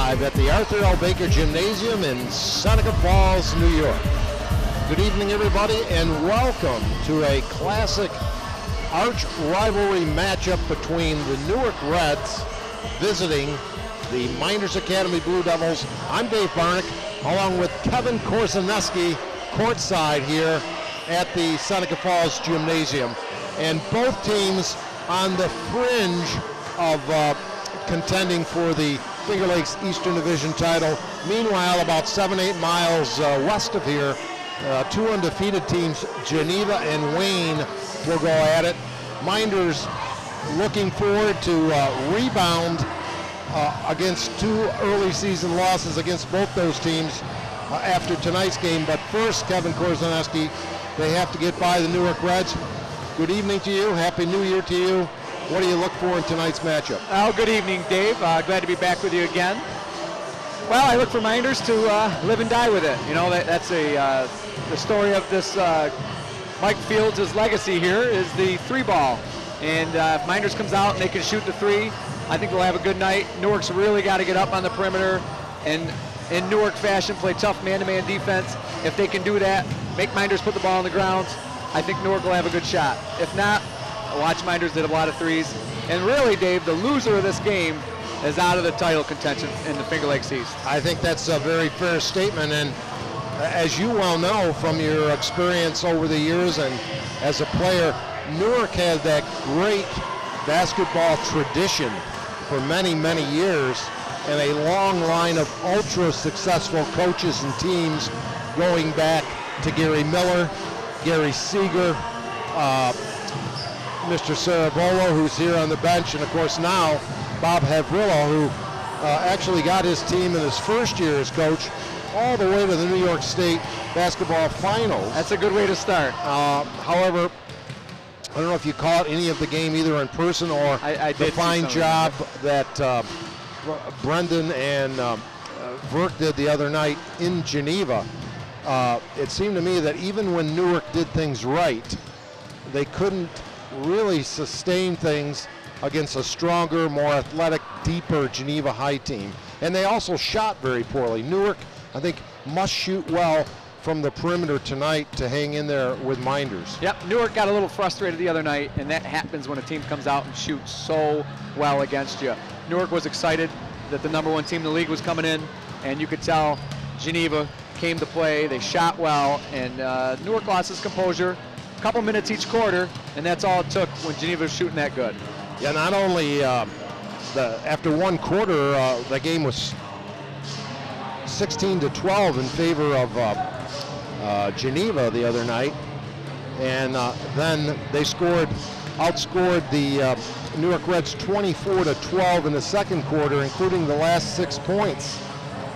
live at the Arthur L. Baker Gymnasium in Seneca Falls, New York. Good evening, everybody, and welcome to a classic arch rivalry matchup between the Newark Reds visiting the Mynderse Academy Blue Devils. I'm Dave Barnick, along with Kevin Korzaneski, courtside here at the Seneca Falls Gymnasium. And both teams on the fringe of contending for the Finger Lakes Eastern Division title. Meanwhile, about 7-8 miles west of here, two undefeated teams, Geneva and Wayne, will go at it. Mynderse looking forward to rebound against two early season losses against both those teams after tonight's game. But first, Kevin Korzaneski, they have to get by the Newark Reds. Good evening to you. Happy New Year to you. What do you look for in tonight's matchup? Oh, good evening, Dave. Glad to be back with you again. Well, I look for Mynderse to live and die with it. You know, that's the story of this Mike Fields' legacy here is the three ball. And if Mynderse comes out and they can shoot the three, I think we'll have a good night. Newark's really got to get up on the perimeter and in Newark fashion play tough man-to-man defense. If they can do that, make Mynderse put the ball on the ground, I think Newark will have a good shot. If not, watch Mynderse hit a lot of threes. And really, Dave, the loser of this game is out of the title contention in the Finger Lakes East. I think that's a very fair statement. And as you well know from your experience over the years and as a player, Newark had that great basketball tradition for many, many years and a long line of ultra successful coaches and teams going back to Gary Miller, Gary Seeger, Mr. Sarabola, who's here on the bench, and of course now Bob Havrillo, who actually got his team in his first year as coach all the way to the New York State basketball finals. That's a good way to start. However, I don't know if you caught any of the game either in person or the fine job that Brendan and Verk did the other night in Geneva. It seemed to me that even when Newark did things right, they couldn't really sustain things against a stronger, more athletic, deeper Geneva High team. And they also shot very poorly. Newark, I think, must shoot well from the perimeter tonight to hang in there with Mynderse. Yep, Newark got a little frustrated the other night, and that happens when a team comes out and shoots so well against you. Newark was excited that the #1 team in the league was coming in, and you could tell Geneva came to play. They shot well, and Newark lost his composure. A couple minutes each quarter, and that's all it took when Geneva was shooting that good. Yeah, not only after one quarter, the game was 16-12 in favor of Geneva the other night, and then they outscored the Newark Reds 24-12 in the second quarter, including the last 6 points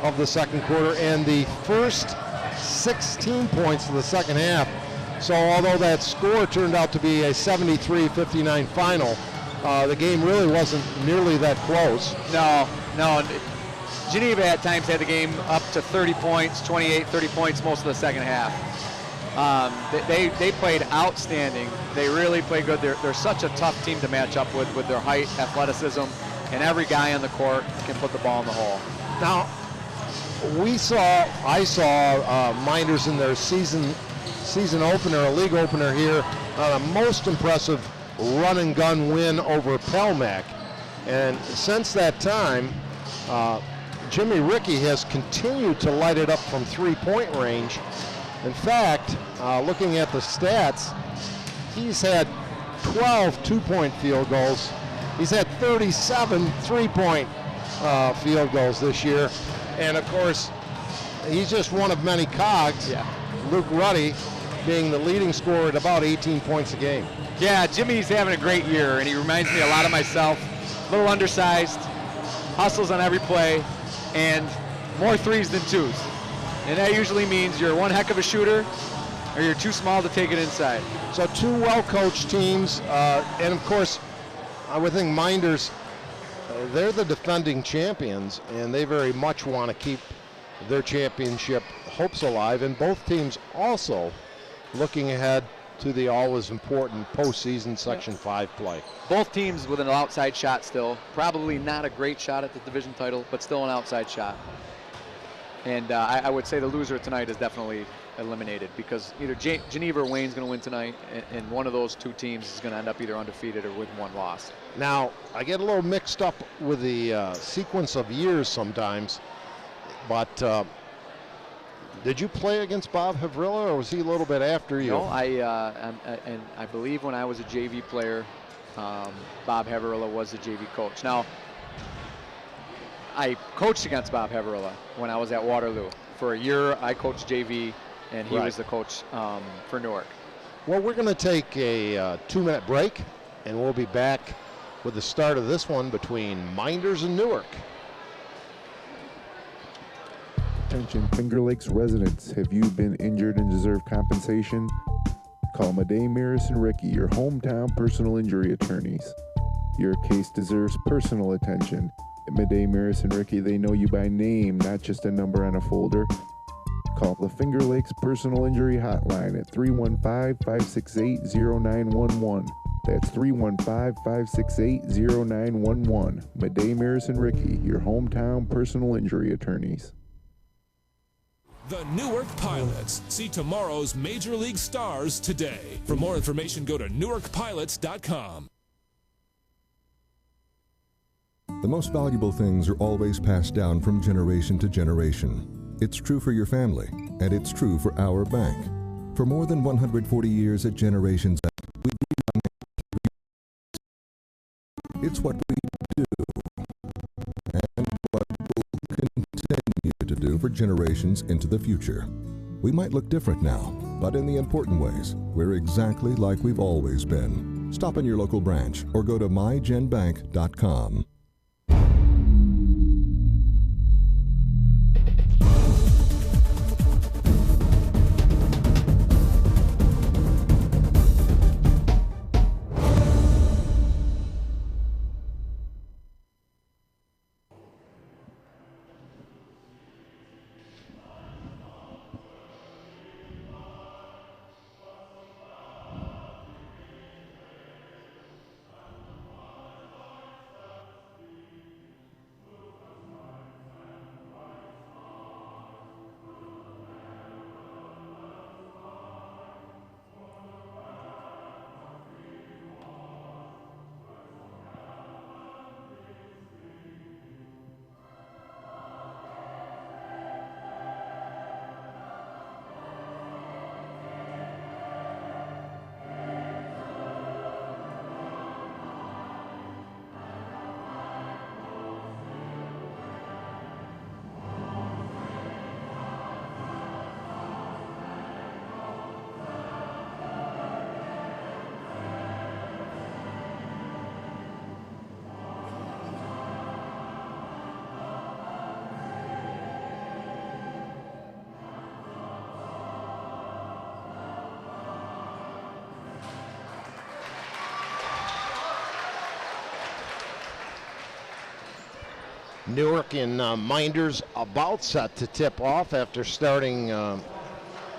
of the second quarter and the first 16 points of the second half. So although that score turned out to be a 73-59 final, the game really wasn't nearly that close. No. Geneva at times had the game up to 30 points, 28, 30 points most of the second half. They played outstanding. They really played good. They're such a tough team to match up with their height, athleticism, and every guy on the court can put the ball in the hole. Now, I saw Mynderse in their season opener, a league opener here, on a most impressive run and gun win over Pelmac. And since that time, Jimmy Rickey has continued to light it up from 3-point range. In fact, looking at the stats, he's had 12 2-point field goals. He's had 37 3-point field goals this year. And of course, he's just one of many cogs. Yeah. Luke Ruddy being the leading scorer at about 18 points a game. Yeah, Jimmy's having a great year, and he reminds me a lot of myself. A little undersized, hustles on every play, and more threes than twos. And that usually means you're one heck of a shooter or you're too small to take it inside. So two well-coached teams, and of course, I would think Mynderse, they're the defending champions, and they very much want to keep their championship hopes alive, and both teams also looking ahead to the always important postseason Section 5 play. Both teams with an outside shot still. Probably not a great shot at the division title, but still an outside shot. And I would say the loser tonight is definitely eliminated, because either Geneva or Wayne's going to win tonight, and one of those two teams is going to end up either undefeated or with one loss. Now, I get a little mixed up with the sequence of years sometimes, but did you play against Bob Havrilla, or was he a little bit after you? No, I believe when I was a JV player, Bob Havrilla was the JV coach. Now, I coached against Bob Havrilla when I was at Waterloo. For a year, I coached JV, and he was the coach for Newark. Well, we're going to take a 2-minute break, and we'll be back with the start of this one between Mynderse and Newark. Attention Finger Lakes residents, have you been injured and deserve compensation? Call Mynderse and Ricky, your hometown personal injury attorneys. Your case deserves personal attention. At Mynderse and Ricky, they know you by name, not just a number on a folder. Call the Finger Lakes Personal Injury Hotline at 315-568-0911. That's 315-568-0911. Mynderse and Ricky, your hometown personal injury attorneys. The Newark Pilots. See tomorrow's Major League stars today. For more information, go to newarkpilots.com. The most valuable things are always passed down from generation to generation. It's true for your family, and it's true for our bank. For more than 140 years at Generations Bank, we've been it's what we do, and what we'll continue to do for generations into the future. We might look different now, but in the important ways, we're exactly like we've always been. Stop in your local branch or go to mygenbank.com. Newark and Mynderse about set to tip off after starting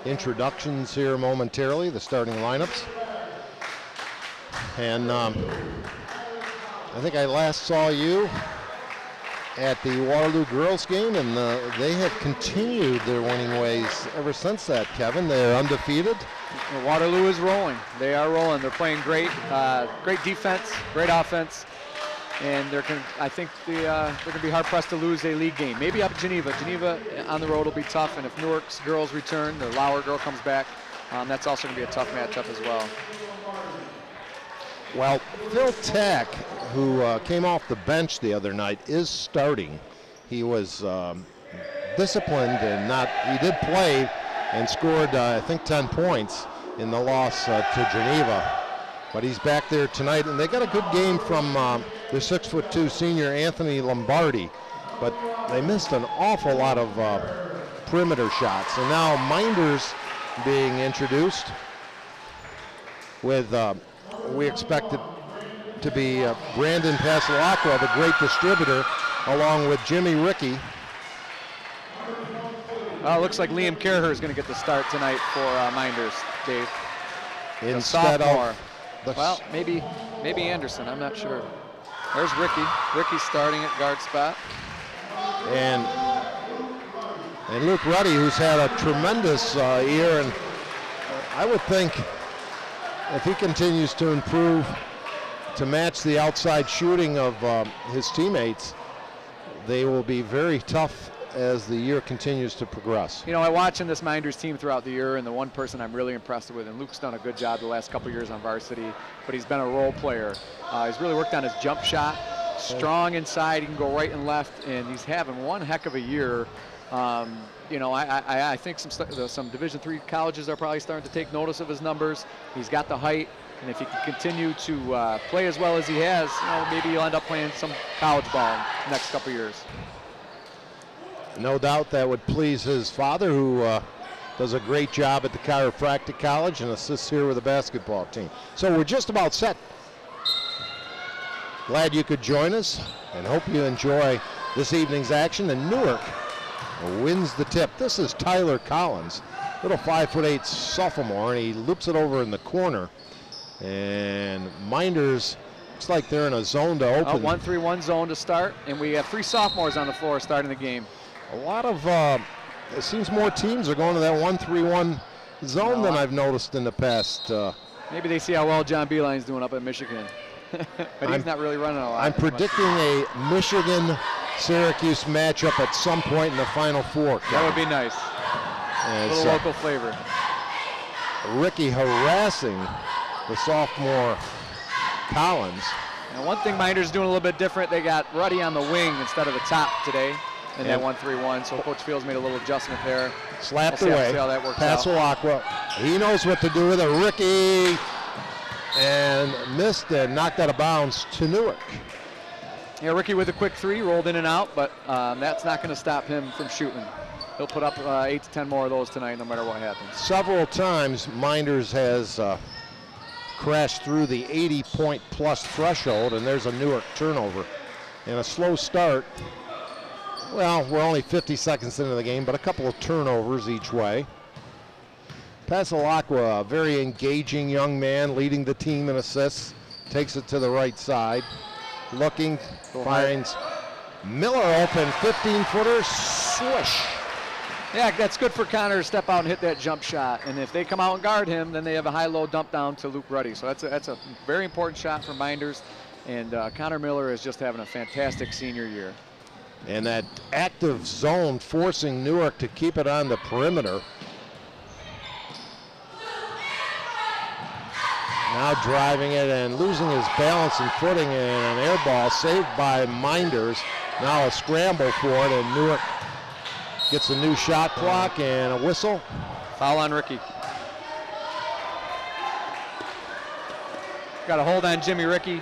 introductions here momentarily, the starting lineups. And I think I last saw you at the Waterloo girls game, and they have continued their winning ways ever since that, Kevin. They're undefeated. Waterloo is rolling. They are rolling. They're playing great. Great defense, great offense. And I think they're going to be hard-pressed to lose a league game. Maybe up at Geneva. Geneva on the road will be tough, and if Newark's girls return, the Lauer girl comes back, that's also going to be a tough matchup as well. Well, Phil Tack, who came off the bench the other night, is starting. He was disciplined and he did play and scored, I think, 10 points in the loss to Geneva. But he's back there tonight, and they got a good game from the 6'2" senior Anthony Lombardi, but they missed an awful lot of perimeter shots. And now Mynderse being introduced with, we expect it to be Brandon Pasalacqua, the great distributor, along with Jimmy Rickey. Well, it looks like Liam Kerher is going to get the start tonight for Mynderse, Dave. instead of well, maybe Anderson. I'm not sure. There's Ricky. Ricky starting at guard spot. And Luke Ruddy, who's had a tremendous year, and I would think if he continues to improve to match the outside shooting of his teammates, they will be very tough as the year continues to progress. You know, I watching this Mynderse team throughout the year, and the one person I'm really impressed with, and Luke's done a good job the last couple years on varsity, but he's been a role player. He's really worked on his jump shot, strong inside, he can go right and left, and he's having one heck of a year. You know, I think some Division III colleges are probably starting to take notice of his numbers. He's got the height, and if he can continue to play as well as he has, you know, maybe he'll end up playing some college ball in the next couple years. No doubt that would please his father, who does a great job at the Chiropractic College and assists here with the basketball team. So we're just about set. Glad you could join us, and hope you enjoy this evening's action. And Newark wins the tip. This is Tyler Collins, little 5'8" sophomore, and he loops it over in the corner. And Mynderse looks like they're in a zone to open. 1-3-1 zone to start, and we have 3 sophomores on the floor starting the game. A lot of, it seems more teams are going to that 1-3-1 zone than I've noticed in the past. Maybe they see how well John Beeline's doing up at Michigan. But he's not really running a lot. I'm predicting a Michigan-Syracuse matchup at some point in the Final Four. That would be nice. A little local flavor. Ricky harassing the sophomore Collins. And one thing Mynderse doing a little bit different, they got Ruddy on the wing instead of the top today in that 1-3-1, so Coach Fields made a little adjustment there. Slapped we'll away. See how that works Pass out. Aqua. He knows what to do with it. Ricky, and missed and knocked out of bounds to Newark. Yeah, Ricky with a quick 3, rolled in and out, but that's not going to stop him from shooting. He'll put up 8 to 10 more of those tonight, no matter what happens. Several times, Mynderse has crashed through the 80-point-plus threshold, and there's a Newark turnover. And a slow start. Well, we're only 50 seconds into the game, but a couple of turnovers each way. Pasalacqua, a very engaging young man, leading the team in assists, takes it to the right side. Looking, finds Miller open, 15-footer, swish. Yeah, that's good for Connor to step out and hit that jump shot. And if they come out and guard him, then they have a high-low dump down to Luke Ruddy. So that's a very important shot for Mynderse. And Connor Miller is just having a fantastic senior year. And that active zone forcing Newark to keep it on the perimeter. Now driving it and losing his balance and footing, and an air ball saved by Mynderse. Now a scramble for it, and Newark gets a new shot clock and a whistle. Foul on Ricky. Got a hold on Jimmy Ricky.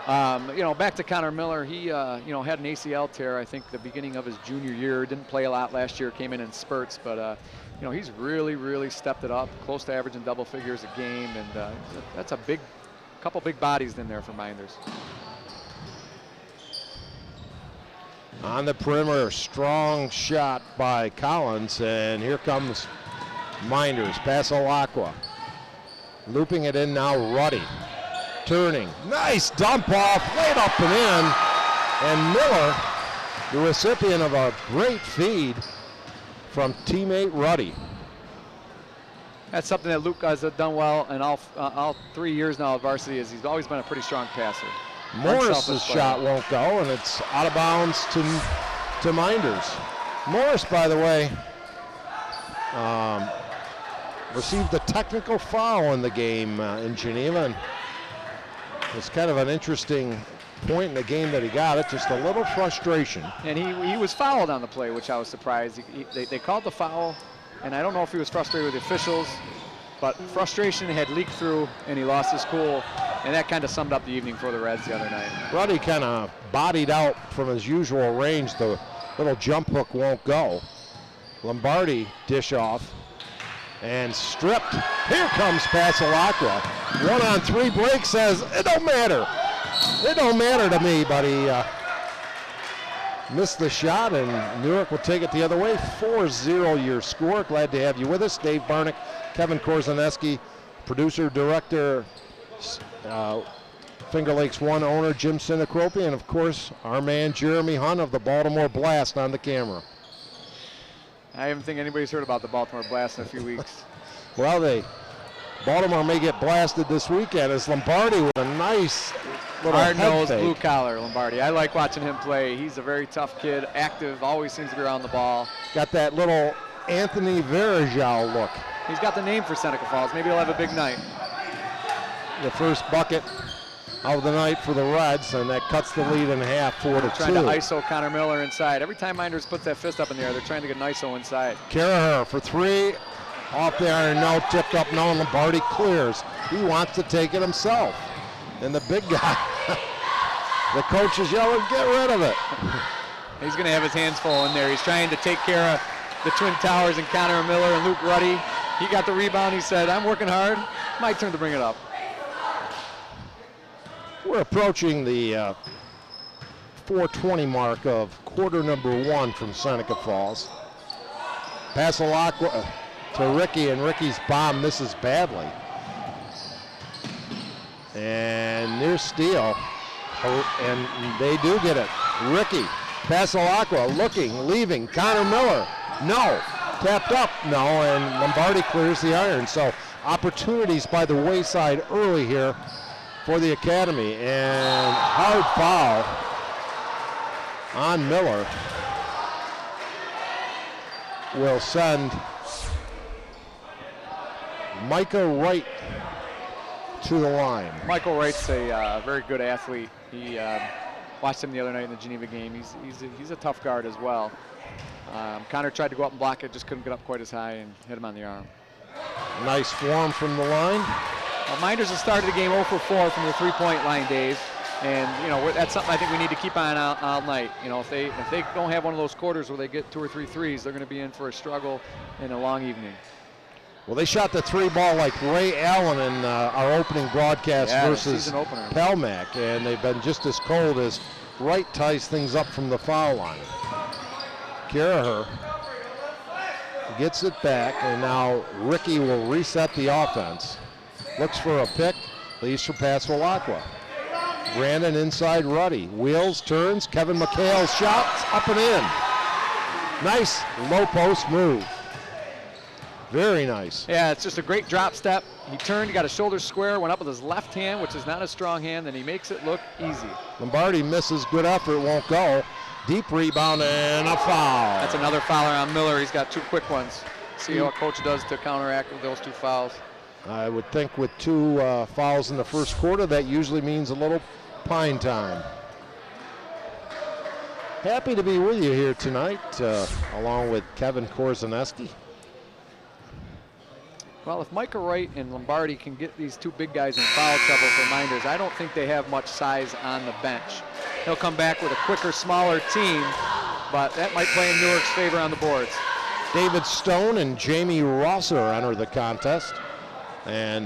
You know, back to Connor Miller, he you know, had an ACL tear, I think, the beginning of his junior year. Didn't play a lot last year, came in spurts, but you know, he's really stepped it up, close to averaging double figures a game, and that's a couple big bodies in there for Mynderse. On the perimeter, strong shot by Collins, and here comes Mynderse. Pasalacqua, looping it in now. Ruddy, turning, nice dump off, laid up and in, and Miller, the recipient of a great feed from teammate Ruddy. That's something that Luke has done well in all 3 years now of varsity, is he's always been a pretty strong passer. Morris's shot won't go, and it's out of bounds to Mynderse. Morris, by the way, received a technical foul in the game in Geneva, and it's kind of an interesting point in the game that he got it, just a little frustration. And he was fouled on the play, which I was surprised. They called the foul, and I don't know if he was frustrated with the officials, but frustration had leaked through, and he lost his cool, and that kind of summed up the evening for the Reds the other night. Ruddy kind of bodied out from his usual range. The little jump hook won't go. Lombardi dish off and stripped. Here comes Pasalacqua. 1-on-3 break, says, it don't matter. It don't matter to me, but he missed the shot, and Newark will take it the other way. 4-0 your score. Glad to have you with us. Dave Barnick, Kevin Korzaneski, producer, director, Finger Lakes One owner Jim Sinacropi, and of course our man Jeremy Hunt of the Baltimore Blast on the camera. I don't think anybody's heard about the Baltimore Blast in a few weeks. Well, Baltimore may get blasted this weekend as Lombardi with a nice little hard-nosed, head fake. blue-collar Lombardi. I like watching him play. He's a very tough kid, active, always seems to be around the ball. Got that little Anthony Varejao look. He's got the name for Seneca Falls. Maybe he'll have a big night. The first bucket of the night for the Reds, and that cuts the lead in half, 4-2. Trying to ISO Connor Miller inside. Every time Mynderse puts that fist up in the air, they're trying to get an ISO inside. Karaher for three. Off the iron, no, tipped up, no, and Lombardi clears. He wants to take it himself. And the big guy, the coach is yelling, get rid of it. He's going to have his hands full in there. He's trying to take care of the Twin Towers and Connor Miller and Luke Ruddy. He got the rebound. He said, I'm working hard. My turn to bring it up. We're approaching the 4:20 mark of quarter number 1 from Seneca Falls. Pasalacqua to Ricky, and Ricky's bomb misses badly. And near steal, and they do get it. Ricky, Pasalacqua looking, leaving, Connor Miller, no. Tapped up, no, and Lombardi clears the iron. So opportunities by the wayside early here for the Academy, and hard foul on Miller will send Micah Wright to the line. Michael Wright's a very good athlete. He watched him the other night in the Geneva game. He's a tough guard as well. Connor tried to go up and block it, just couldn't get up quite as high and hit him on the arm. Nice form from the line. Well, Mynderse has started the game 0 for 4 from the three-point line, Dave. And, you know, that's something I think we need to keep on all night. You know, if they don't have one of those quarters where they get 2 or 3 threes, they're going to be in for a struggle and a long evening. Well, they shot the 3 ball like Ray Allen in our opening broadcast versus Pelmac, and they've been just as cold as Wright ties things up from the foul line. Karaher gets it back, and now Ricky will reset the offense. Looks for a pick, leaves for Pasalacqua. Brandon inside Ruddy. Wheels, turns, Kevin McHale's shot, up and in. Nice low post move. Very nice. Yeah, it's just a great drop step. He turned, he got a shoulder square, went up with his left hand, which is not a strong hand, and he makes it look easy. Lombardi misses, good effort, won't go. Deep rebound and a foul. That's another fouler on Miller. He's got 2 quick ones. See what coach does to counteract with those 2 fouls. I would think with 2 fouls in the first quarter, that usually means a little pine time. Happy to be with you here tonight, along with Kevin Korzaneski. Well, if Micah Wright and Lombardi can get these 2 big guys in foul trouble for Mynderse, I don't think they have much size on the bench. He'll come back with a quicker, smaller team, but that might play in Newark's favor on the boards. David Stone and Jamie Rosser enter the contest. And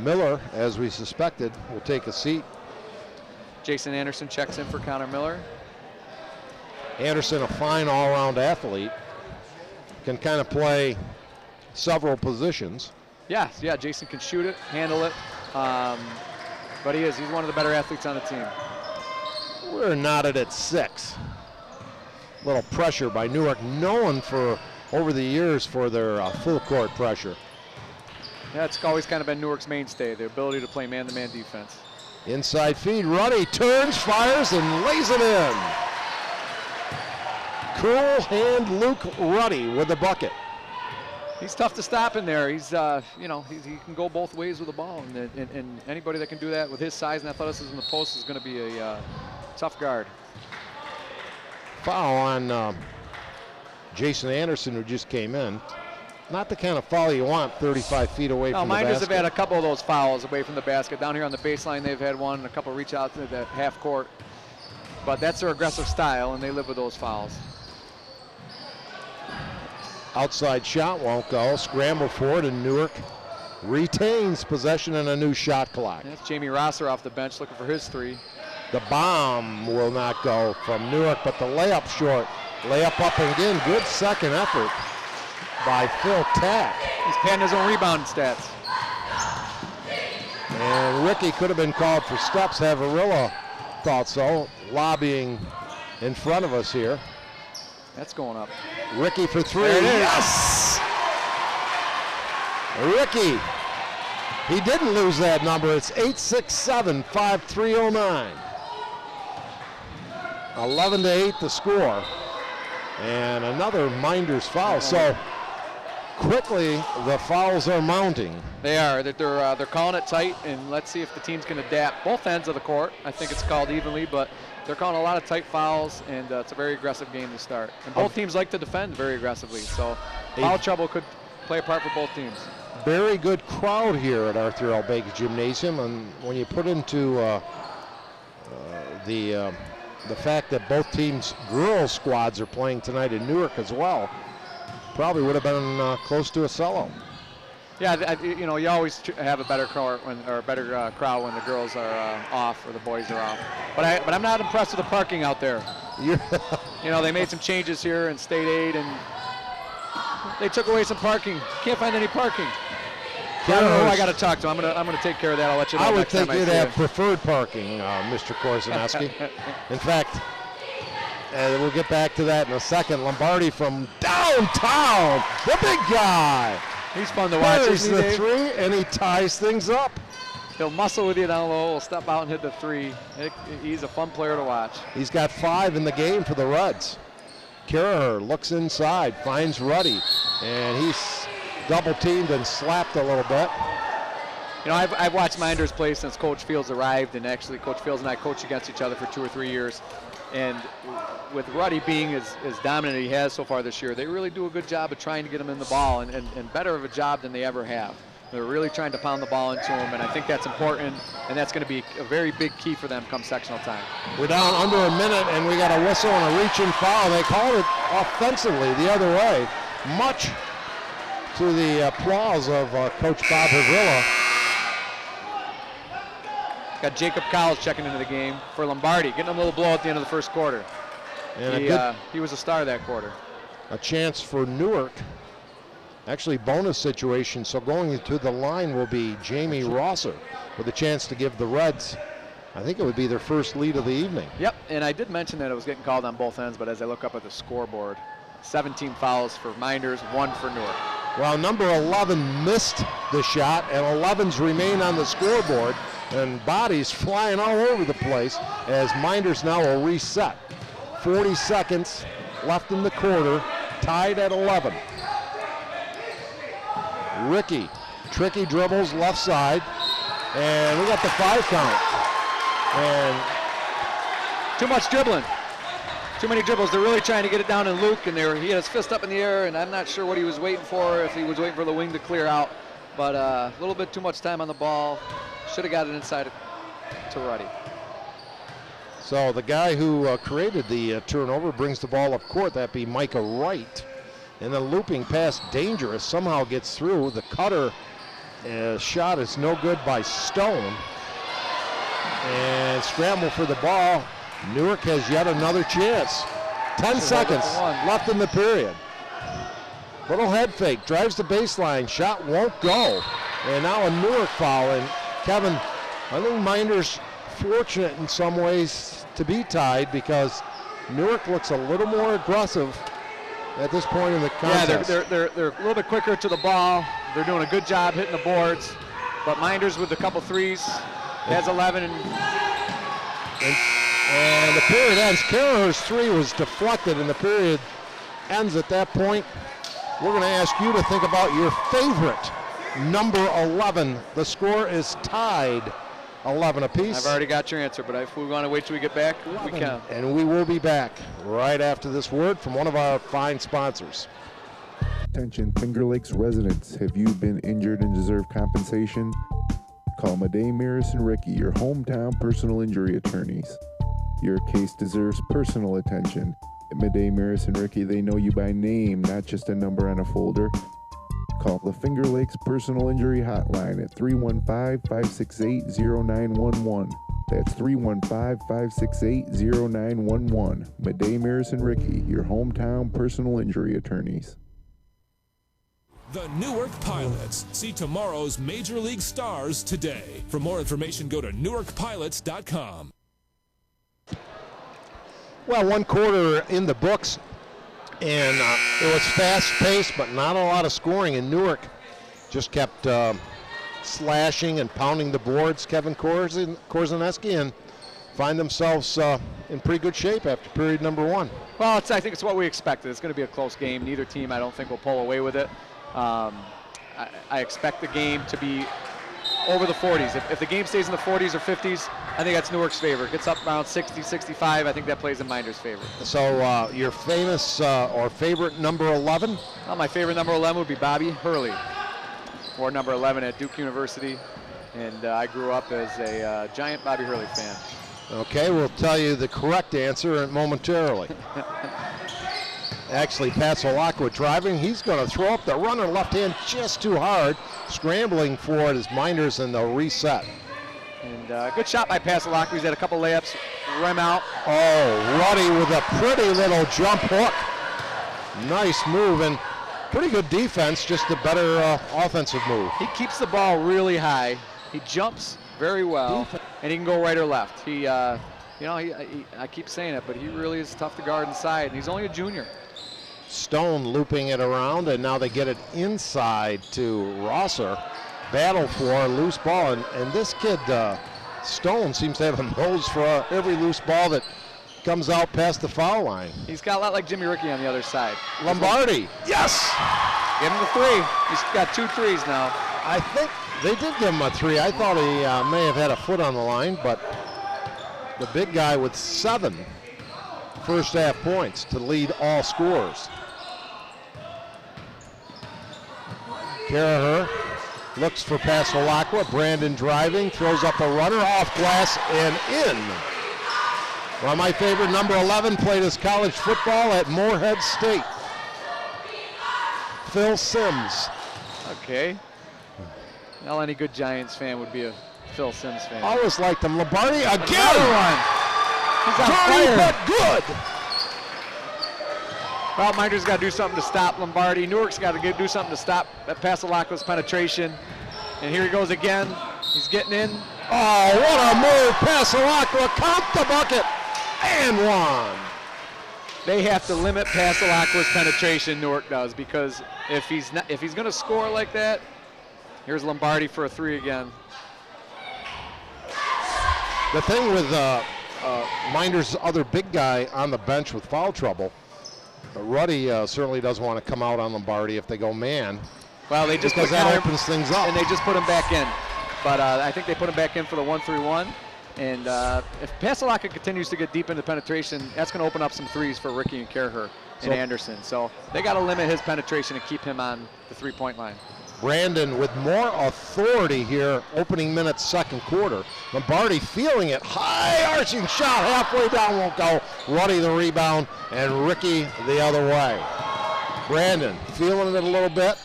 Miller, as we suspected, will take a seat. Jason Anderson checks in for Connor Miller. Anderson, a fine all-around athlete, can kind of play several positions. Yeah, Jason can shoot it, handle it, but he's one of the better athletes on the team. We're knotted at 6. Little pressure by Newark, known for over the years for their full court pressure. Yeah, it's always kind of been Newark's mainstay, the ability to play man-to-man defense. Inside feed, Ruddy turns, fires, and lays it in. Cool hand Luke Ruddy with the bucket. He's tough to stop in there. He's, he can go both ways with the ball, and anybody that can do that with his size and athleticism in the post is going to be a tough guard. Foul on Jason Anderson, who just came in. Not the kind of foul you want 35 feet away from the basket. Mynderse have had a couple of those fouls away from the basket. Down here on the baseline, they've had one, a couple reach out to the half court. But that's their aggressive style, and they live with those fouls. Outside shot won't go. Scramble for it, and Newark retains possession and a new shot clock. That's Jamie Rosser off the bench looking for his 3. The bomb will not go from Newark, but the layup short. Layup up and in. Good second effort by Phil Tack. He's padding his own rebound stats. And Ricky could have been called for steps. Havarilla thought so, lobbying in front of us here. That's going up. Ricky for three. There it is. Yes! Ricky. He didn't lose that number. It's 867-5309. 11-8 the score. And another Mynderse foul. So quickly the fouls are mounting. They are. They're calling it tight, and let's see if the teams can adapt both ends of the court. I think it's called evenly, but they're calling a lot of tight fouls, and it's a very aggressive game to start. And both teams like to defend very aggressively, so foul trouble could play a part for both teams. Very good crowd here at Arthur L. Baker Gymnasium, and when you put into the fact that both teams' girls squads are playing tonight in Newark as well, probably would have been close to a sellout. Yeah, you know, you always have a better crowd when the girls are off or the boys are off. But I'm not impressed with the parking out there. You know, they made some changes here in State Aid, and they took away some parking. Can't find any parking. I don't know who I got to talk to. I'm gonna take care of that. I'll let you know. I would next think time you'd I see have you. preferred parking, Mr. Korzenowski. In fact, we'll get back to that in a second. Lombardi from downtown, the big guy. He's fun to watch. There's Isn't he, the Dave? three, and he ties things up. He'll muscle with you down low. He'll step out and hit the three. He's a fun player to watch. He's got 5 in the game for the Reds. Karaher looks inside, finds Ruddy, and he's double teamed and slapped a little bit. You know, I've watched Mynderse play since Coach Fields arrived, and actually Coach Fields and I coached against each other for 2 or 3 years. And with Ruddy being as dominant as he has so far this year, they really do a good job of trying to get him in the ball, and better of a job than they ever have. They're really trying to pound the ball into him, and I think that's important, and that's going to be a very big key for them come sectional time. We're down under a minute, and we got a whistle and a reach-in foul. They called it offensively the other way, much to the applause of Coach Bob Havrilla. Got Jacob Cowles checking into the game for Lombardi, getting a little blow at the end of the first quarter. And he was a star that quarter. a chance for Newark. Actually, bonus situation, so going to the line will be Jamie Rosser with a chance to give the Reds, I think it would be their first lead of the evening. Yep, and I did mention that it was getting called on both ends, but as I look up at the scoreboard, 17 fouls for Mynderse, 1 for Newark. Well, number 11 missed the shot, and 11s remain on the scoreboard, and bodies flying all over the place as Mynderse now will reset. 40 seconds left in the quarter, tied at 11. Ricky, tricky dribbles left side, and we got the 5 count. And too much dribbling. Too many dribbles. They're really trying to get it down in Luke, and he had his fist up in the air, and I'm not sure what he was waiting for, if he was waiting for the wing to clear out. But a little bit too much time on the ball. Should have got it inside to Ruddy. So the guy who created the turnover brings the ball up court. That'd be Micah Wright. And the looping pass, dangerous, somehow gets through. The cutter shot is no good by Stone. And scramble for the ball. Newark has yet another chance. 10 seconds left in the period. Little head fake, drives the baseline, shot won't go. And now a Newark foul. And Kevin, I think Mynderse fortunate in some ways to be tied because Newark looks a little more aggressive at this point in the contest. Yeah, they're a little bit quicker to the ball. They're doing a good job hitting the boards. But Mynderse with a couple threes, has 11. And the period ends. Karaher's 3 was deflected, and the period ends at that point. We're going to ask you to think about your favorite number 11. The score is tied 11 apiece. I've already got your answer, but if we want to wait till we get back, we can. And we will be back right after this word from one of our fine sponsors. Attention Finger Lakes residents, have you been injured and deserve compensation? Call Mynderse and Ricky, your hometown personal injury attorneys. Your case deserves personal attention. At Mynderse and Ricky, they know you by name, not just a number on a folder. Call the Finger Lakes Personal Injury Hotline at 315-568-0911. That's 315-568-0911. Mynderse and Ricky, your hometown personal injury attorneys. The Newark Pilots. See tomorrow's Major League stars today. For more information, go to newarkpilots.com. Well, one quarter in the books, and it was fast-paced, but not a lot of scoring. And Newark just kept slashing and pounding the boards. Kevin Korzaneski, and find themselves in pretty good shape after period number one. Well, I think it's what we expected. It's going to be a close game. Neither team, I don't think, will pull away with it. I expect the game to be over the 40s. If the game stays in the 40s or 50s, I think that's Newark's favor. It gets up around 60, 65. I think that plays in Mynder's favor. So your famous or favorite number 11? Well, my favorite number 11 would be Bobby Hurley, or number 11 at Duke University. And I grew up as a giant Bobby Hurley fan. Okay, we'll tell you the correct answer momentarily. Actually, Pasolacqua driving. He's going to throw up the runner left hand just too hard. Scrambling for it is Mynderse, and they'll reset. And good shot by Pasolacqua. He's had a couple layups, rim out. Oh, Ruddy with a pretty little jump hook. Nice move, and pretty good defense, just a better offensive move. He keeps the ball really high. He jumps very well, and he can go right or left. He, I keep saying it, but he really is tough to guard inside, and he's only a junior. Stone looping it around, and now they get it inside to Rosser. Battle for a loose ball, and this kid, Stone, seems to have a nose for every loose ball that comes out past the foul line. He's got a lot like Jimmy Rickey on the other side. Lombardi, yes! Give him the three. He's got 2 threes now. I think they did give him a 3. I thought he may have had a foot on the line, but the big guy with 7 first half points to lead all scorers. Karaher looks for Pasolacqua. Brandon driving, throws up a runner, off glass and in. Well, my favorite number 11 played his college football at Morehead State. Phil Simms. Okay. Well, any good Giants fan would be a Phil Simms fan. I always liked him. Lombardi again. Another one. He's on Dirty fire. but good. Well, Mynder's got to do something to stop Lombardi. Newark's got to do something to stop Pasolacqua's penetration. And here he goes again. He's getting in. Oh, what a move. Pasolacqua, count the bucket, and one. They have to limit Pasolacqua's penetration, Newark does, because if he's going to score like that, here's Lombardi for a 3 again. The thing with Mynder's other big guy on the bench with foul trouble, Ruddy certainly doesn't want to come out on Lombardi if they go man. Well, they just because that opens things up. And they just put him back in. But I think they put him back in for the 1-3-1. And if Pasolacqua continues to get deep into penetration, that's going to open up some threes for Rickey and Karaher and Anderson. So they got to limit his penetration and keep him on the 3-point line. Brandon with more authority here, opening minutes, second quarter. Lombardi feeling it, high arching shot, halfway down, won't go. Ruddy the rebound, and Rickey the other way. Brandon feeling it a little bit,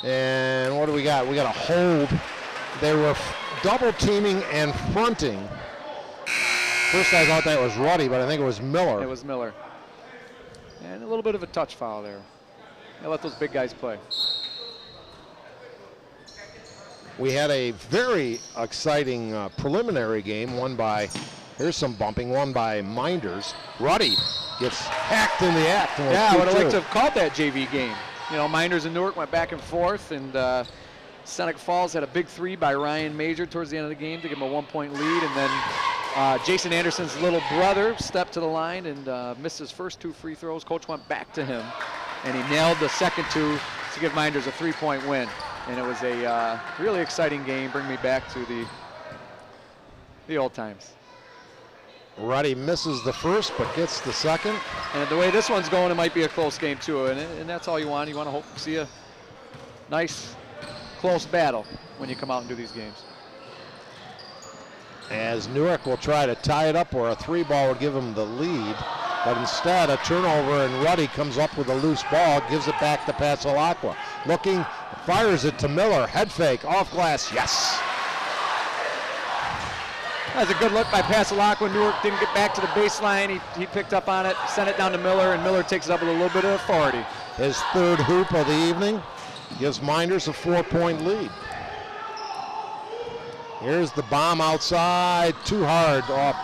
and what do we got? We got a hold. They were double teaming and fronting. First I thought that was Ruddy, but I think it was Miller. It was Miller. And a little bit of a touch foul there. They let those big guys play. We had a very exciting preliminary game won by, here's some bumping, won by Mynderse. Ruddy gets hacked in the act. Yeah, I would have liked to have called that JV game. You know, Mynderse and Newark went back and forth, and Seneca Falls had a big 3 by Ryan Major towards the end of the game to give him a 1-point lead, and then Jason Anderson's little brother stepped to the line and missed his first 2 free throws. Coach went back to him, and he nailed the second 2 to give Mynderse a 3-point win. And it was a really exciting game, bring me back to the old times. Ruddy misses the first, but gets the second. And the way this one's going, it might be a close game too, and that's all you want. You want to hope to see a nice, close battle when you come out and do these games. As Newark will try to tie it up, or a 3-ball would give them the lead. But instead, a turnover, and Ruddy comes up with a loose ball, gives it back to Pasolacqua. Looking, fires it to Miller, head fake, off glass, yes. That's a good look by Pasolacqua. Newark didn't get back to the baseline. He picked up on it, sent it down to Miller, and Miller takes it up with a little bit of authority. His 3rd hoop of the evening. gives Mynderse a 4-point lead. Here's the bomb outside, too hard off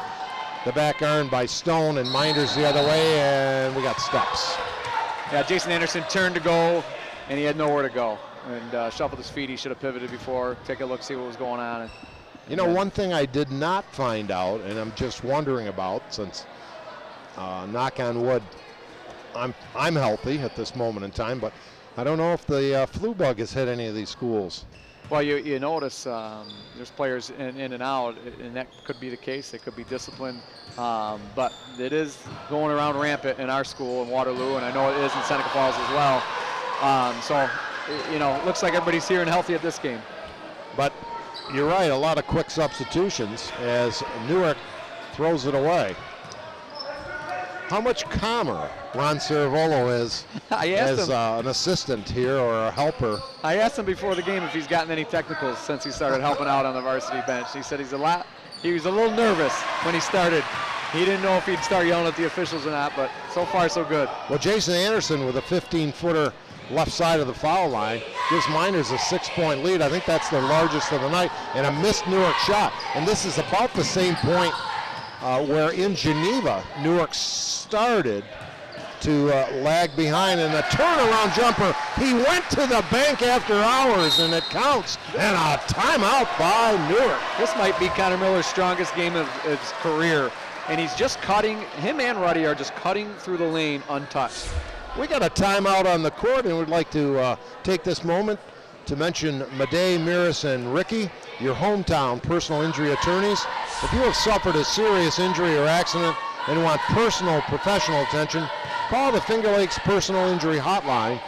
the back iron by Stone, and Mynderse the other way, and we got steps. Yeah, Jason Anderson turned to go, and he had nowhere to go. And shuffled his feet. He should have pivoted before, take a look, see what was going on. And you know, one thing I did not find out, and I'm just wondering about, since knock on wood, I'm healthy at this moment in time, but I don't know if the flu bug has hit any of these schools. Well, you notice there's players in and out, and that could be the case. They could be disciplined, but it is going around rampant in our school in Waterloo, and I know it is in Seneca Falls as well. So, you know, it looks like everybody's here and healthy at this game. But you're right, a lot of quick substitutions as Newark throws it away. How much calmer Ron Cervolo is as an assistant here or a helper? I asked him before the game if he's gotten any technicals since he started helping out on the varsity bench. He said he was a little nervous when he started. He didn't know if he'd start yelling at the officials or not, but so far so good. Well, Jason Anderson with a 15-footer left side of the foul line gives Mynderse a 6-point lead. I think that's the largest of the night, and a missed Newark shot. And this is about the same point where in Geneva, Newark started to lag behind, and a turnaround jumper. He went to the bank after hours, and it counts. And a timeout by Newark. This might be Connor Miller's strongest game of his career, and he's just cutting. Him and Ruddy are just cutting through the lane untouched. We got a timeout on the court, and we'd like to take this moment to mention Madej, Mynderse, and Ricky, your hometown personal injury attorneys. If you have suffered a serious injury or accident and want personal professional attention, call the Finger Lakes Personal Injury Hotline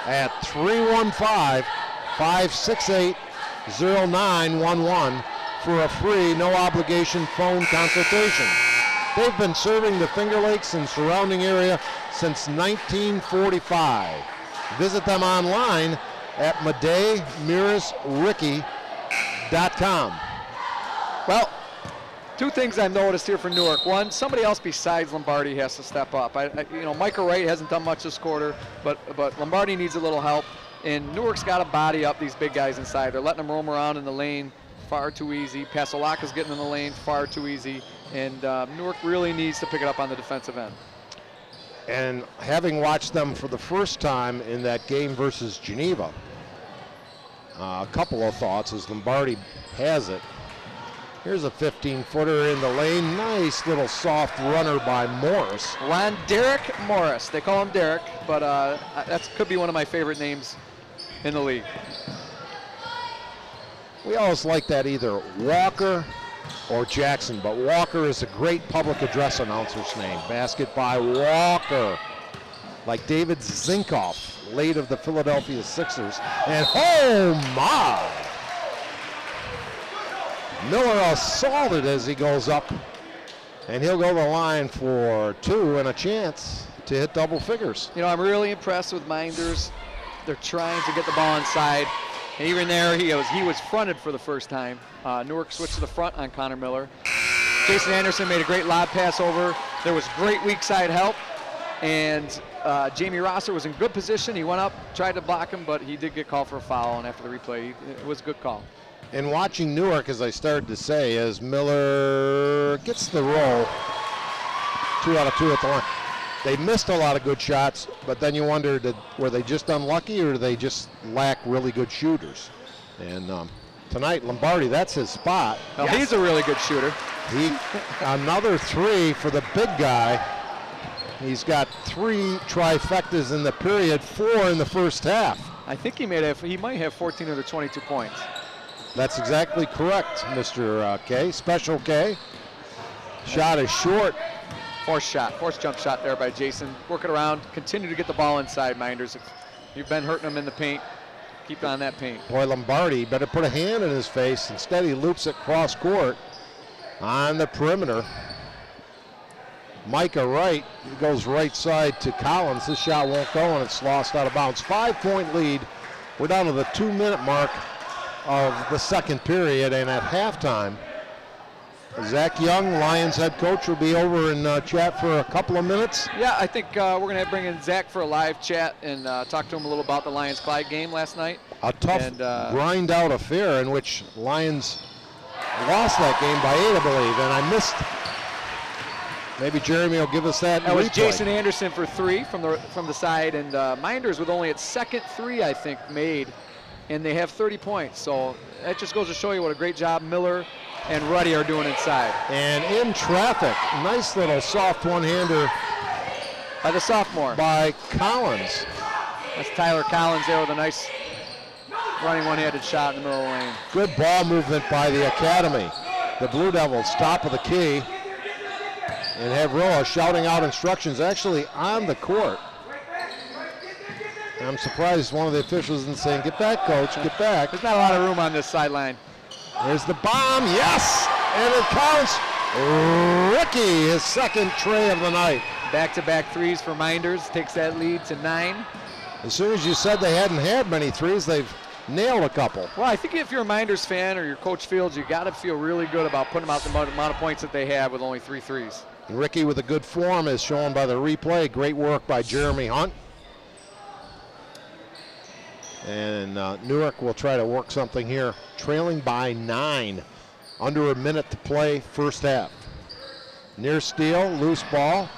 at 315-568-0911 for a free, no obligation phone consultation. They've been serving the Finger Lakes and surrounding area since 1945. Visit them online at MadejMynderseRicky.com. Well, two things I've noticed here for Newark. One, somebody else besides Lombardi has to step up. You know, Micah Wright hasn't done much this quarter, but Lombardi needs a little help. And Newark's got to body up these big guys inside. They're letting them roam around in the lane far too easy. Pasolaka's getting in the lane far too easy. And Newark really needs to pick it up on the defensive end. And having watched them for the first time in that game versus Geneva, a couple of thoughts as Lombardi has it. Here's a 15-footer in the lane. Nice little soft runner by Morris. Derek Morris. They call him Derek, but that could be one of my favorite names in the league. We always like that either Walker or Jackson, but Walker is a great public address announcer's name. Basket by Walker. Like David Zinkoff, late of the Philadelphia Sixers. And oh my! Miller assaulted as he goes up, and he'll go to the line for two and a chance to hit double figures. You know, I'm really impressed with Mynderse. They're trying to get the ball inside. And even there, he was fronted for the first time. Newark switched to the front on Connor Miller. Jason Anderson made a great lob pass over. There was great weak side help, and Jamie Rosser was in good position. He went up, tried to block him, but he did get called for a foul, and after the replay, it was a good call. And watching Newark, as I started to say, as Miller gets the roll, 2 out of 2 at the line. They missed a lot of good shots, but then you wonder, were they just unlucky or do they just lack really good shooters? And tonight, Lombardi, that's his spot. Well, yes. He's a really good shooter. Another 3 for the big guy. He's got 3 trifectas in the period, 4 in the first half. I think he might have 14 of the 22 points. That's exactly correct, Mr. K. Special K. Shot is short. Forced jump shot there by Jason. Work it around, continue to get the ball inside, Mynderse. If you've been hurting them in the paint, keep on that paint. Boy, Lombardi better put a hand in his face. Instead, he loops it cross court on the perimeter. Micah Wright goes right side to Collins. This shot won't go, and it's lost out of bounds. 5-point lead. We're down to the 2-minute mark of the second period, and at halftime, Zach Young, Lions head coach, will be over in chat for a couple of minutes. Yeah, I think we're going to bring in Zach for a live chat and talk to him a little about the Lions-Clyde game last night. A tough, grind-out affair in which Lions lost that game by 8, I believe, and I missed. Maybe Jeremy will give us that. That was Jason Anderson for 3 from the side, and Mynderse with only its second 3, I think, made, and they have 30 points. So that just goes to show you what a great job Miller and Ruddy are doing inside. And in traffic, nice little soft one-hander by the sophomore. By Collins. That's Tyler Collins there with a nice running one-handed shot in the middle of the lane. Good ball movement by the Academy. The Blue Devils top of the key. And have Roa shouting out instructions actually on the court. And I'm surprised one of the officials isn't saying, "Get back, coach, get back." There's not a lot of room on this sideline. There's the bomb, yes! And it counts. Ricky, his second tray of the night. Back-to-back threes for Mynderse, takes that lead to 9. As soon as you said they hadn't had many threes, they've nailed a couple. Well, I think if you're a Mynderse fan or you're Coach Fields, you got to feel really good about putting them out the amount of points that they have with only 3 threes. And Ricky with a good form as shown by the replay. Great work by Jeremy Hunt. And Newark will try to work something here. Trailing by 9. Under a minute to play first half. Near steal, loose ball.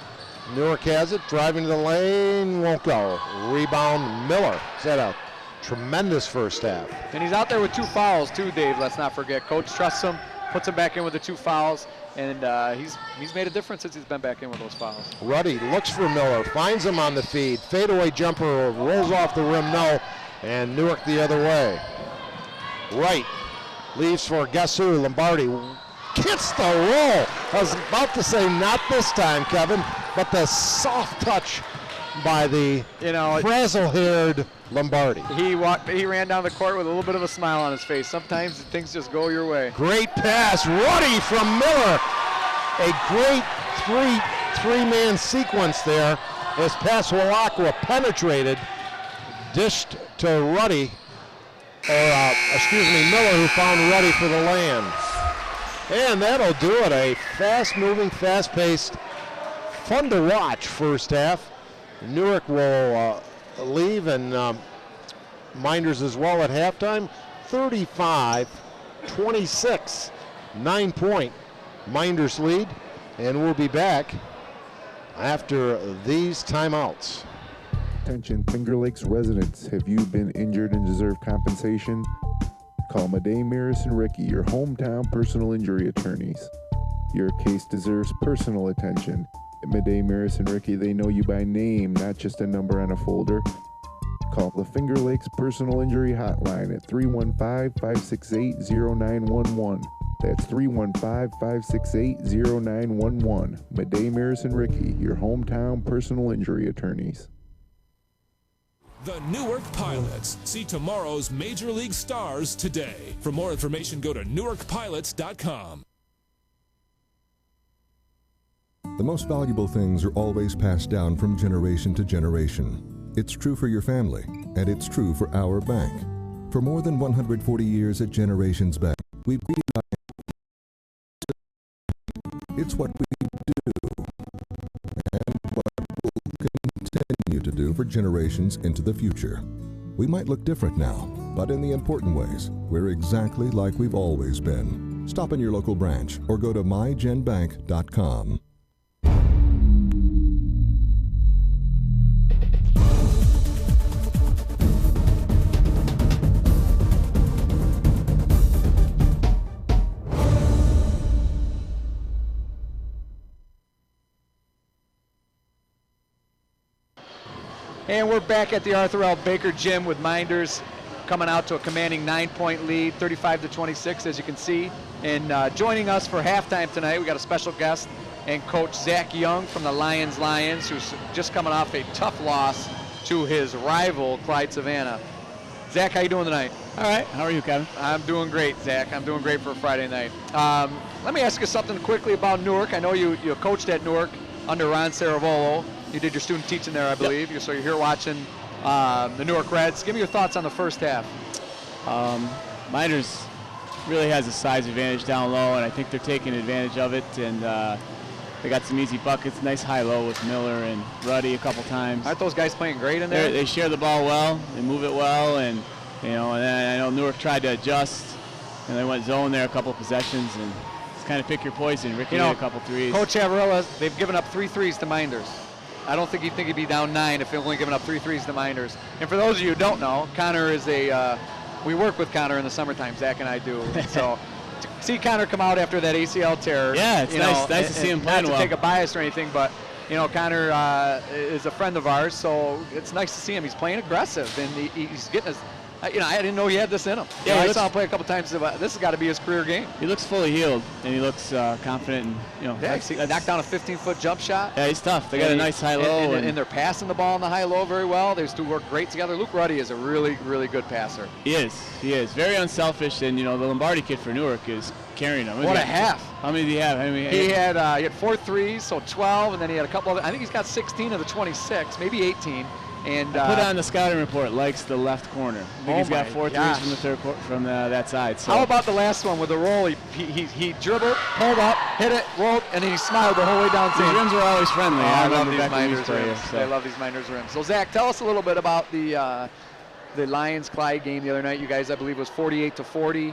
Newark has it, driving to the lane, won't go. Rebound, Miller. Set a tremendous first half. And he's out there with 2 fouls too, Dave, let's not forget. Coach trusts him, puts him back in with the 2 fouls, and he's made a difference since he's been back in with those fouls. Ruddy looks for Miller, finds him on the feed. Fadeaway jumper, rolls off the rim, no. And Newark the other way. Right, leaves for guess who, Lombardi. Gets the roll. I was about to say not this time, Kevin, but the soft touch by the frazzle-haired Lombardi. He ran down the court with a little bit of a smile on his face. Sometimes things just go your way. Great pass, Ruddy from Miller. A great three-man sequence there as Paswalakwa penetrated, dished to Ruddy, Miller, who found Ruddy for the land. And that'll do it. A fast-moving, fast-paced, fun to watch first half. Newark will leave, and Mynderse as well at halftime. 35-26, 9-point Mynderse lead, and we'll be back after these timeouts. Attention Finger Lakes residents, have you been injured and deserve compensation? Call Mynderse and Ricky, your hometown personal injury attorneys. Your case deserves personal attention. At Mynderse and Ricky, they know you by name, not just a number on a folder. Call the Finger Lakes Personal Injury Hotline at 315-568-0911. That's 315-568-0911. Mynderse and Ricky, your hometown personal injury attorneys. The Newark Pilots. See tomorrow's Major League stars today. For more information, go to newarkpilots.com. The most valuable things are always passed down from generation to generation. It's true for your family, and it's true for our bank. For more than 140 years at Generations Bank, we've realized it's what we do, and what we'll continue to do for generations into the future. We might look different now, but in the important ways, we're exactly like we've always been. Stop in your local branch or go to mygenbank.com. And we're back at the Arthur L. Baker Gym with Mynderse coming out to a commanding 9-point lead, 35-26, as you can see. And joining us for halftime tonight, we got a special guest and Coach Zach Young from the Lions, who's just coming off a tough loss to his rival, Clyde Savannah. Zach, how you doing tonight? All right. How are you, Kevin? I'm doing great, Zach. I'm doing great for a Friday night. Let me ask you something quickly about Newark. I know you coached at Newark under Ron Saravolo. You did your student teaching there, I believe. Yep. So you're here watching the Newark Reds. Give me your thoughts on the first half. Mynderse really has a size advantage down low, and I think they're taking advantage of it. And they got some easy buckets, nice high-low with Miller and Ruddy a couple times. Aren't those guys playing great in there? They share the ball well, they move it well, and and then I know Newark tried to adjust, and they went zone there a couple of possessions, and just kind of pick your poison. Ricky hit a couple threes. Coach Avarilla, they've given up 3 threes to Mynderse. I don't think he'd be down 9 if they've only given up 3 threes to Mynderse. And for those of you who don't know, Connor is we work with Connor in the summertime, Zach and I do. So to see Connor come out after that ACL tear. Yeah, it's nice to see him playing well. Not to take a bias or anything, but Connor is a friend of ours, so it's nice to see him. He's playing aggressive, and he's getting his. I didn't know he had this in him. Yeah, I saw him play a couple times. This has got to be his career game. He looks fully healed, and he looks confident. And he knocked down a 15-foot jump shot. Yeah, he's tough. They got a nice high-low, and they're passing the ball in the high-low very well. Those two work great together. Luke Ruddy is a really, really good passer. He is very unselfish, and the Lombardi kid for Newark is carrying him. What a half! How many did he have? He had 4 threes, so 12, and then he had a couple of. I think he's got 16 of the 26, maybe 18. And put on the scouting report, likes the left corner. I think he's got 4 threes from the third from that side. So. How about the last one with the roll? He dribbled, pulled up, hit it, rolled, and then he smiled the whole way down. These rims are always friendly. I love these Mynderse rims. I love these Mynderse rims. So Zach, tell us a little bit about the Lions-Clyde game the other night. You guys, I believe, was 48-40.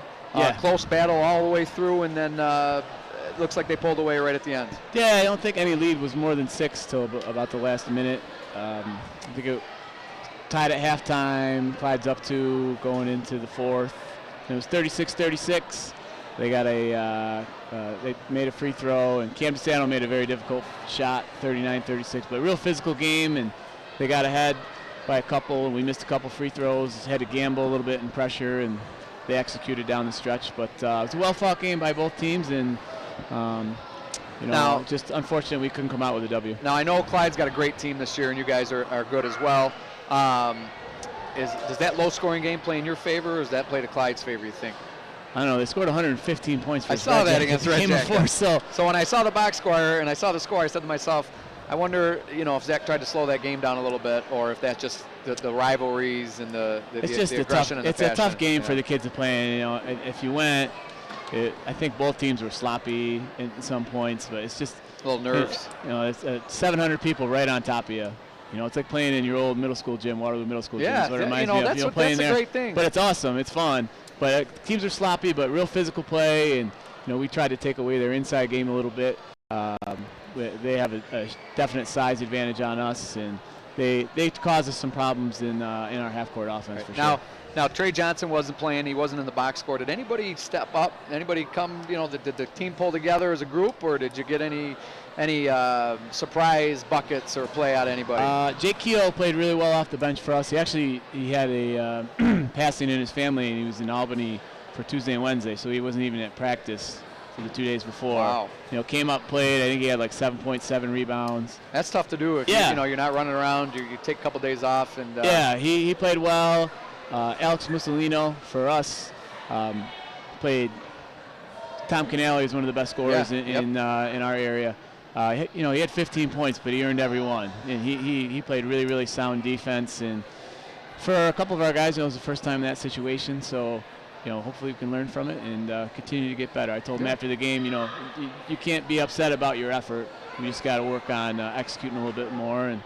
Close battle all the way through, and then it looks like they pulled away right at the end. Yeah, I don't think any lead was more than 6 till about the last minute. I think it tied at halftime. Clyde's up 2 going into the 4th. It was 36-36. They got they made a free throw, and Cam DeSanto made a very difficult shot, 39-36. But a real physical game, and they got ahead by a couple, and we missed a couple free throws. Had to gamble a little bit in pressure, and they executed down the stretch. But it was a well-fought game by both teams, and now, just unfortunate we couldn't come out with a W. Now, I know Clyde's got a great team this year, and you guys are good as well. Does that low-scoring game play in your favor, or does that play to Clyde's favor, you think? I don't know. They scored 115 points for I saw that against Red Jackets. So when I saw the box score and I saw the score, I said to myself, I wonder, if Zach tried to slow that game down a little bit, or if that's just the rivalries and the aggression and the passion. It's a tough game for the kids to play. And, if you went, I think both teams were sloppy in some points, but it's just a little nerves. It's 700 people right on top of you. It's like playing in your old middle school gym, Waterloo Middle School gym. Yeah, that's what it reminds me of. That's a great thing. But it's awesome. It's fun. But teams are sloppy, but real physical play, and we tried to take away their inside game a little bit. They have a definite size advantage on us, and they caused us some problems in our half-court offense for sure. Now, Trey Johnson wasn't playing. He wasn't in the box score. Did anybody step up? Anybody come, did the team pull together as a group, or did you get any surprise buckets or play out of anybody? Jake Keogh played really well off the bench for us. He had a passing in his family, and he was in Albany for Tuesday and Wednesday, so he wasn't even at practice for the 2 days before. Wow. Came up, played. I think he had like 7.7 rebounds. That's tough to do if you're not running around. You take a couple days off. And he played well. Alex Mussolino for us played. Tom Canale is one of the best scorers in our area. He had 15 points, but he earned every one. And he played really, really sound defense. And for a couple of our guys, it was the first time in that situation. So, hopefully we can learn from it and continue to get better. I told him after the game, you can't be upset about your effort. We just got to work on executing a little bit more. And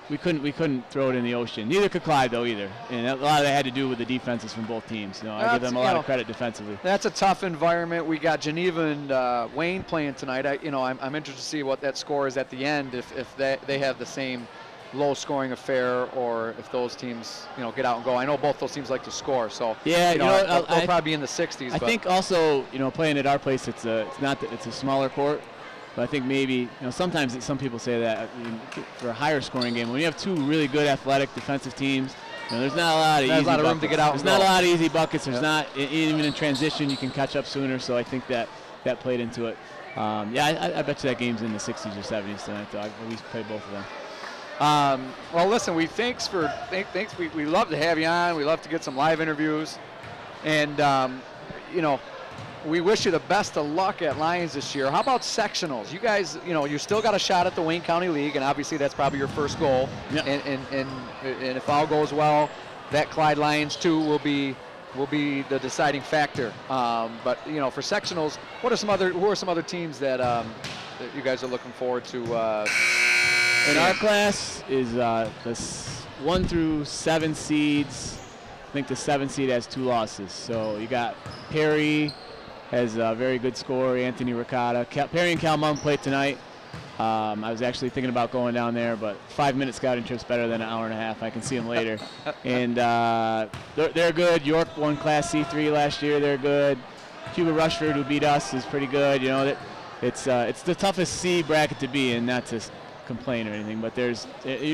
we couldn't throw it in the ocean. Neither could Clyde though either. And a lot of that had to do with the defenses from both teams. I give them a lot of credit defensively. That's a tough environment. We got Geneva and Wayne playing tonight. I'm interested to see what that score is at the end. If they have the same low-scoring affair, or if those teams get out and go. I know both those teams like to score, so they'll probably be in the 60s. I think also playing at our place, it's a smaller court. But I think maybe, sometimes some people say that for a higher scoring game, when you have 2 really good athletic defensive tems, there's not a lot of easy buckets. There's a lot of room to get out. There's not a lot of easy buckets. There's not, even in transition, you can catch up sooner. So I think that played into it. I bet you that game's in the 60s or 70s tonight, though. I've at least played both of them. Well, listen, we love to have you on. We love to get some live interviews. And, we wish you the best of luck at Lions this year. How about sectionals? You guys, you still got a shot at the Wayne County League, and obviously that's probably your first goal. Yep. And if all goes well, that Clyde Lions 2 will be will be the deciding factor. But you know, for sectionals, who are some other teams that, that you guys are looking forward to? In our class is the 1 through 7 seeds. I think the 7 seed has 2 losses. So you got Perry has a very good score. Anthony Ricotta. Perry and Calmon played tonight. I was actually thinking about going down there, but 5-minute scouting trip's better than an hour and a half. I can see them later. And they're good. York won Class C3 last year. They're good. Cuba Rushford, who beat us, is pretty good. You know, it's the toughest C bracket to be in, not to complain or anything, but you're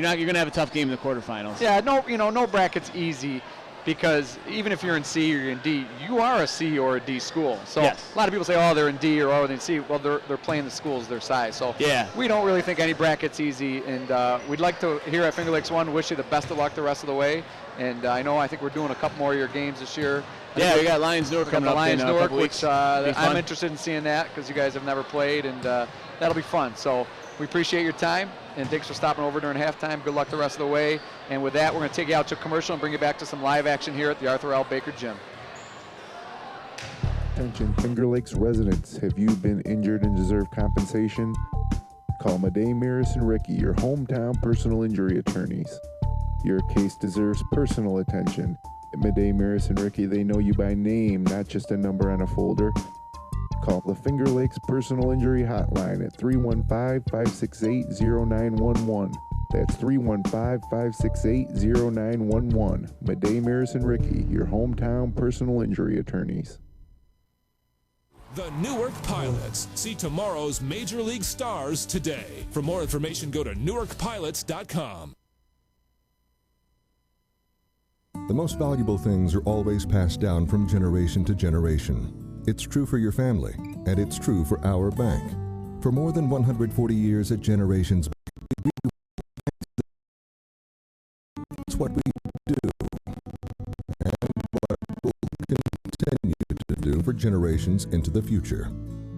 gonna have a tough game in the quarterfinals. Yeah, no bracket's easy, because even if you're in C or you're in D, you are a C or a D school. So yes. A lot of people say, oh, they're in D or oh, they're in C. Well, they're playing the schools their size. So yeah, we don't really think any bracket's easy, and we'd like to, here at Finger Lakes 1, wish you the best of luck the rest of the way. And I think we're doing a couple more of your games this year. Yeah, we got Lions Newark coming up in a couple weeks. Which I'm interested in seeing that, because you guys have never played, and that'll be fun. So we appreciate your time, and thanks for stopping over during halftime. Good luck the rest of the way. And with that, we're going to take you out to commercial and bring you back to some live action here at the Arthur L. Baker Gym. Attention Finger Lakes residents, have you been injured and deserve compensation? Call Mynderse and Ricky, your hometown personal injury attorneys. Your case deserves personal attention. At Mynderse and Ricky, they know you by name, not just a number on a folder. Call the Finger Lakes Personal Injury Hotline at 315-568-0911. That's 315-568-0911. Mynderse and Ricky, your hometown personal injury attorneys. The Newark Pilots. See tomorrow's Major League stars today. For more information, go to newarkpilots.com. The most valuable things are always passed down from generation to generation. It's true for your family, and it's true for our bank. For more than 140 years at Generations Bank, it's what we do, and what we'll continue to do for generations into the future.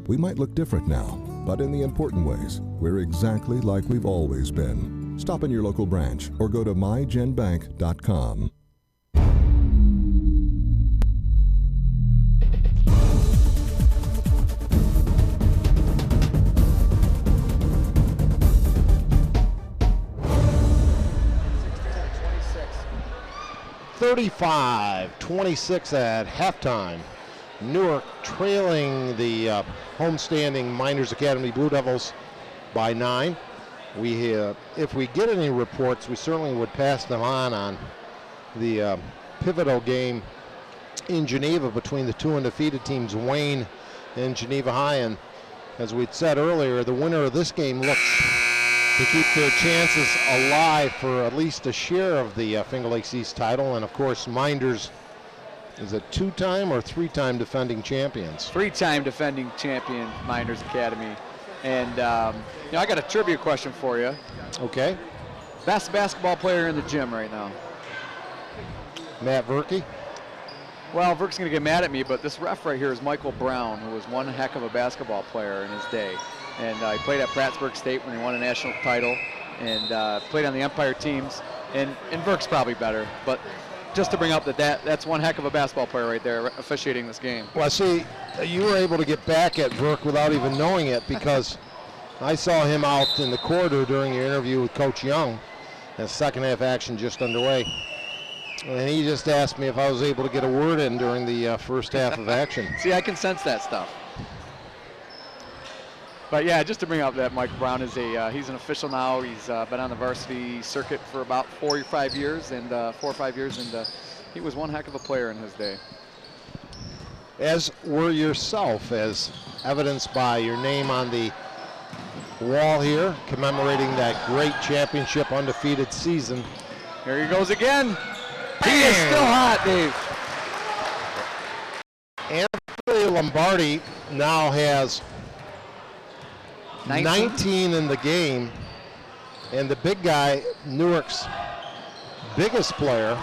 We might look different now, but in the important ways, we're exactly like we've always been. Stop in your local branch or go to mygenbank.com. (35-26) at halftime. Newark trailing the homestanding Mynderse Academy Blue Devils by 9. If we get any reports, we certainly would pass them on the pivotal game in Geneva between the 2 undefeated teams, Wayne and Geneva High. And as we'd said earlier, the winner of this game looks to keep their chances alive for at least a share of the Finger Lakes East title. And of course, Mynderse is a 2-time or 3-time defending champions. 3-time defending champion, Mynderse Academy. And I got a trivia question for you. Okay. Best basketball player in the gym right now? Matt Verke. Well, Verke's going to get mad at me, but this ref right here is Michael Brown, who was one heck of a basketball player in his day. And he played at Prattsburg State when he won a national title, and played on the Empire teams. And Verke's probably better, but just to bring up that's one heck of a basketball player right there officiating this game. Well, see, you were able to get back at Verke without even knowing it, because I saw him out in the corridor during your interview with Coach Young, and second half action just underway. And he just asked me if I was able to get a word in during the first half of action. See, I can sense that stuff. But yeah, just to bring up that Mike Brown is he's an official now. He's been on the varsity circuit for about 4 or 5 years, and he was one heck of a player in his day. As were yourself, as evidenced by your name on the wall here, commemorating that great championship undefeated season. Here he goes again. He is still hot, Dave. Anthony Lombardi now has 19 in the game, and the big guy, Newark's biggest player,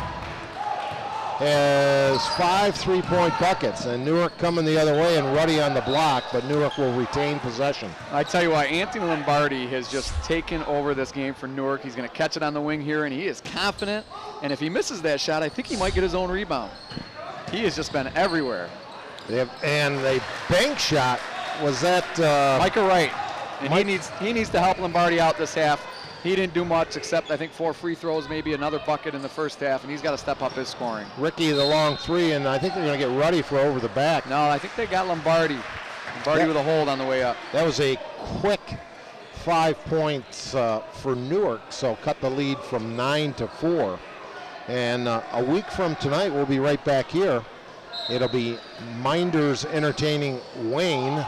has 5 3-point buckets, and Newark coming the other way and Ruddy on the block, but Newark will retain possession. I tell you what, Anthony Lombardi has just taken over this game for Newark. He's going to catch it on the wing here, and he is confident, and if he misses that shot, I think he might get his own rebound. He has just been everywhere. And the bank shot was that Micah Wright. And he needs to help Lombardi out this half. He didn't do much except, I think, 4 free throws, maybe another bucket in the first half, and he's got to step up his scoring. Ricky, the long three, and I think they're going to get Ruddy for over the back. No, I think they got Lombardi. Lombardi with a hold on the way up. That was a quick 5 points for Newark, so cut the lead from 9 to 4. And a week from tonight, we'll be right back here. It'll be Mynderse entertaining Wayne.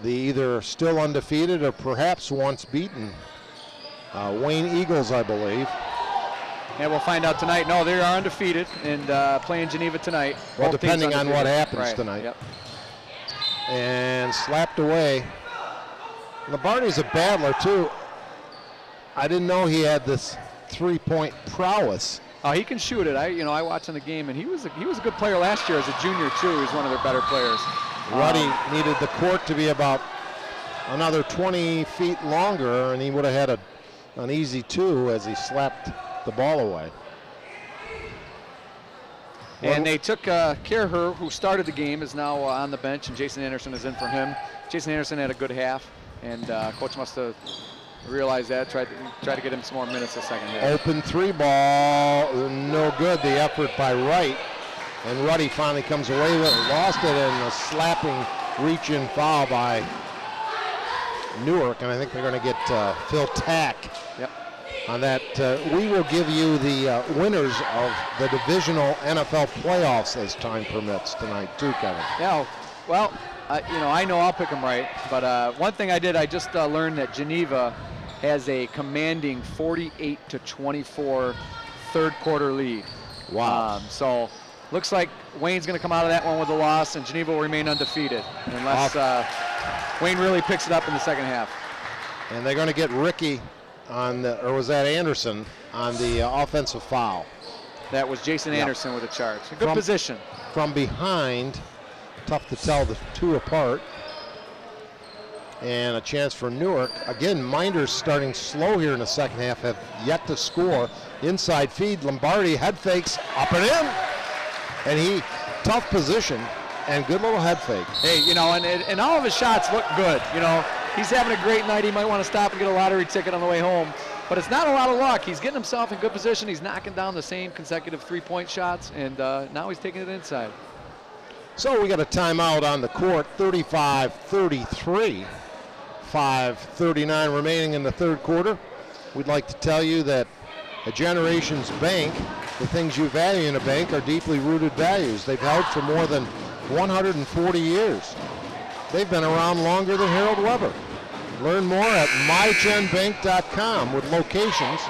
The either still undefeated or perhaps once beaten Wayne Eagles, I believe. And we'll find out tonight. No, they are undefeated and playing Geneva tonight. Well, depending on what happens tonight. Yep. And slapped away. Lombardi's a battler too. I didn't know he had this 3-point prowess. Oh, he can shoot it. I watched in the game, and he was a good player last year as a junior too. He was one of their better players. Ruddy needed the court to be about another 20 feet longer, and he would have had an easy 2 as he slapped the ball away. And they took Kerher, who started the game, is now on the bench, and Jason Anderson is in for him. Jason Anderson had a good half, and coach must have realized that, tried to get him some more minutes the second half. Open 3 ball, no good. The effort by Wright. And Ruddy finally comes away with it, lost it, and a slapping reach-in foul by Newark. And I think they're going to get Phil Tack on that. We will give you the winners of the divisional NFL playoffs as time permits tonight too, Kevin. Yeah, well, I know I'll pick them right. But one thing I just learned that Geneva has a commanding 48-24 third quarter lead. Wow. So looks like Wayne's going to come out of that one with a loss, and Geneva will remain undefeated unless Wayne really picks it up in the second half. And they're going to get Ricky on the, or was that Anderson, on the offensive foul. That was Jason Anderson with a charge. A good position. From behind, tough to tell the two apart. And a chance for Newark. Again, Mynderse starting slow here in the second half, have yet to score. Inside feed, Lombardi head fakes up and in. And tough position and good little head fake. Hey, and all of his shots look good. He's having a great night. He might want to stop and get a lottery ticket on the way home. But it's not a lot of luck. He's getting himself in good position. He's knocking down the same consecutive 3-point shots, and now he's taking it inside. So we got a timeout on the court, 35-33. 5:39 remaining in the third quarter. We'd like to tell you that a Generations Bank, the things you value in a bank are deeply rooted values. They've held for more than 140 years. They've been around longer than Harold Weber. Learn more at mygenbank.com with locations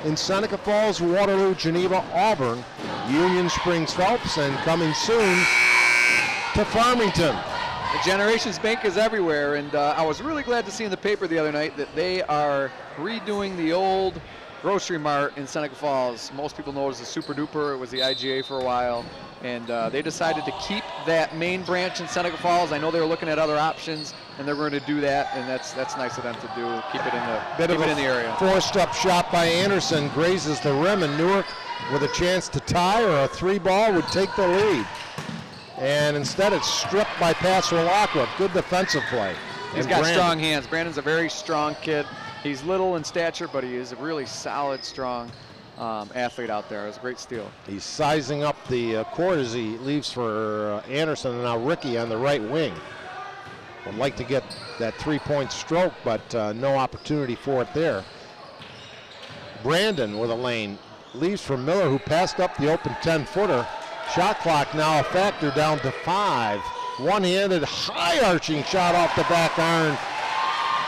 in Seneca Falls, Waterloo, Geneva, Auburn, Union Springs, Phelps, and coming soon to Farmington. The Generations Bank is everywhere, and I was really glad to see in the paper the other night that they are redoing the old grocery mart in Seneca Falls. Most people know it as the Super Duper. It was the IGA for a while, and they decided to keep that main branch in Seneca Falls. I know they were looking at other options, and they're going to do that, and that's nice of them to do. Keep it in the area. Forced-up shot by Anderson grazes the rim, and Newark with a chance to tie, or a 3-ball would take the lead. And instead it's stripped by Pastor Lockwood. Good defensive play. He's got strong hands. Brandon's a very strong kid. He's little in stature, but he is a really solid, strong athlete out there. It was a great steal. He's sizing up the court as he leaves for Anderson, and now Ricky on the right wing. Would like to get that 3-point stroke, but no opportunity for it there. Brandon with a lane. Leaves for Miller, who passed up the open 10-footer. Shot clock now a factor, down to 5. One-handed, high-arching shot off the back iron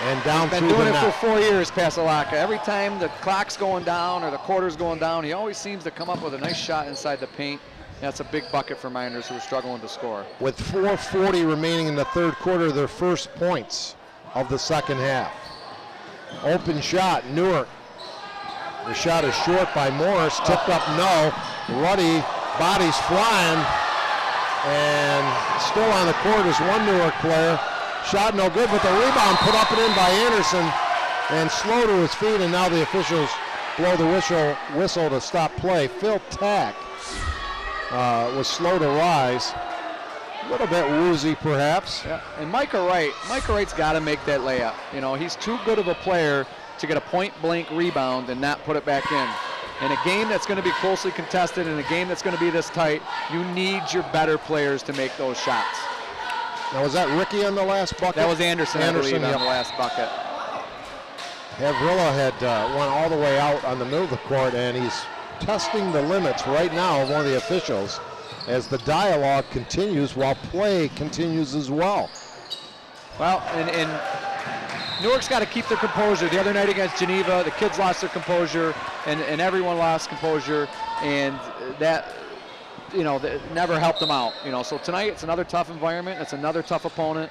and down through the net. Been doing it for 4 years, Pasolaka. Every time the clock's going down or the quarter's going down, he always seems to come up with a nice shot inside the paint. That's a big bucket for Mynderse, who are struggling to score. With 4:40 remaining in the third quarter, their first points of the second half. Open shot, Newark. The shot is short by Morris, tipped up, no. Ruddy, bodies flying, and still on the court is one Newark player. Shot no good, but the rebound put up and in by Anderson, and slow to his feet, and now the officials blow the whistle to stop play. Phil Tack was slow to rise. A little bit woozy, perhaps. Yeah. And Micah Wright's got to make that layup. You know, he's too good of a player to get a point-blank rebound and not put it back in. In a game that's going to be closely contested, in a game that's going to be this tight, you need your better players to make those shots. Now, was that Ricky on the last bucket? That was Anderson, I believe, on the last bucket. Gavrila had went all the way out on the middle of the court, and he's testing the limits right now of one of the officials as the dialogue continues while play continues as well. Well, and Newark's got to keep their composure. The other night against Geneva, the kids lost their composure, and everyone lost composure, and that, you know, that never helped them out. You know, so tonight it's another tough environment. It's another tough opponent.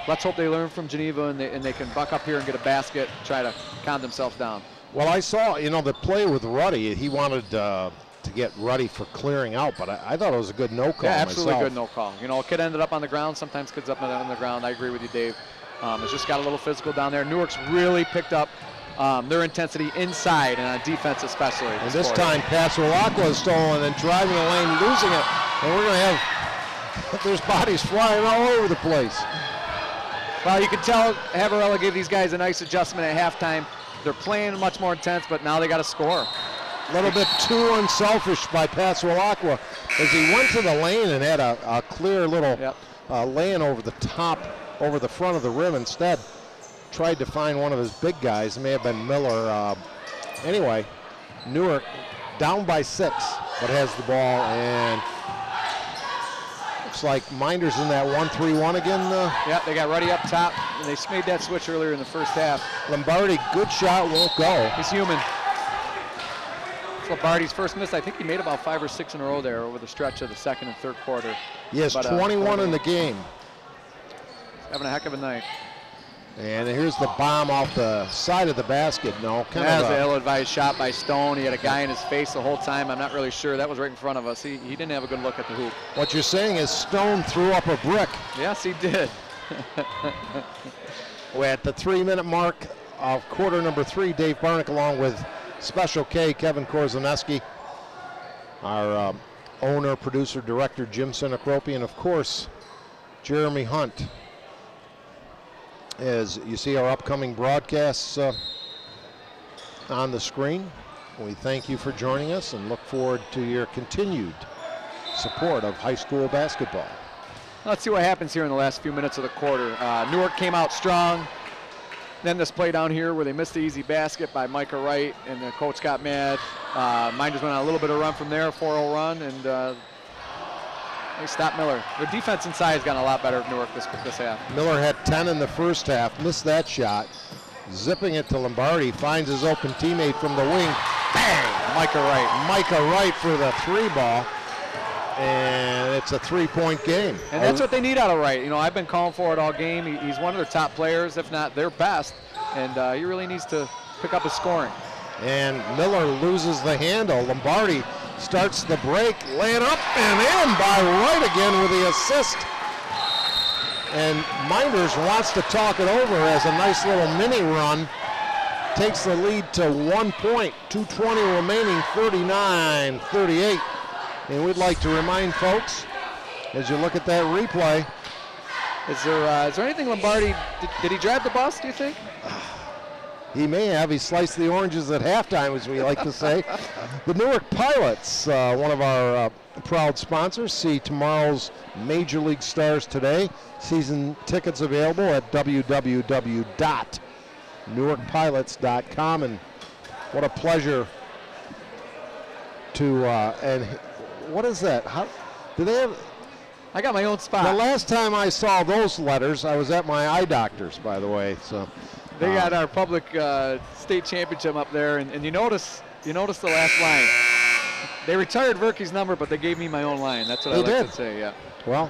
Let's hope they learn from Geneva and they can buck up here and get a basket, try to calm themselves down. Well, I saw, you know, the play with Ruddy. He wanted to get Ruddy for clearing out, but I thought it was a good no call. Yeah, absolutely myself. good no call. You know, a kid ended up on the ground. Sometimes kids up on the ground. I agree with you, Dave. It's just got a little physical down there. Newark's really picked up their intensity inside and on defense especially. And this time, Passalacqua is stolen and driving the lane, losing it. And we're going to have, there's bodies flying all over the place. Well, you can tell Havarella gave these guys a nice adjustment at halftime. They're playing much more intense, but now they got to score. A little bit too unselfish by Passalacqua as he went to the lane and had a clear little lane over the top, over the front of the rim. Instead, tried to find one of his big guys. It may have been Miller. Anyway, Newark down by 6, but has the ball, and looks like Mynderse in that 1-3-1 again. Yeah, they got Ruddy up top. They made that switch earlier in the first half. Lombardi, good shot, won't go. He's human. It's Lombardi's first miss. I think he made about 5 or 6 in a row there over the stretch of the second and third quarter. He has 21 in the game. Having a heck of a night. And here's the bomb off the side of the basket. No, that was an ill-advised shot by Stone. He had a guy in his face the whole time. I'm not really sure. That was right in front of us. He didn't have a good look at the hoop. What you're saying is Stone threw up a brick. Yes, he did. We're at the 3-minute mark of quarter number 3. Dave Barnick along with Special K, Kevin Korzaneski, our owner, producer, director, Jim Sinacropi, and of course, Jeremy Hunt. As you see our upcoming broadcasts on the screen, we thank you for joining us and look forward to your continued support of high school basketball. Let's see what happens here in the last few minutes of the quarter. Newark came out strong. Then this play down here where they missed the easy basket by Micah Wright, and the coach got mad. Mynderse went on a little bit of run from there, 4-0 run, and they stopped Miller. Their defense inside has gotten a lot better of Newark this half. Miller had 10 in the first half, missed that shot. Zipping it to Lombardi, finds his open teammate from the wing. Bang! Micah Wright. Micah Wright for the 3 ball. And it's a 3-point game. And that's what they need out of Wright. You know, I've been calling for it all game. He's one of their top players, if not their best. And he really needs to pick up his scoring. And Miller loses the handle. Lombardi starts the break, laying up and in by Wright again with the assist. And Mynderse wants to talk it over as a nice little mini run. Takes the lead to 1 point, 2:20 remaining, 39-38. And we'd like to remind folks, as you look at that replay. Is there anything Lombardi, did he drive the bus, do you think? He may have. He sliced the oranges at halftime, as we like to say. The Newark Pilots, one of our proud sponsors. See tomorrow's Major League Stars today. Season tickets available at www.newarkpilots.com. And what a pleasure to, and what is that? How do they have? I got my own spot. The last time I saw those letters, I was at my eye doctor's, by the way. So they got our public state championship up there, and you notice the last line. They retired Verkey's number, but they gave me my own line. That's what I like to say. Yeah. Well,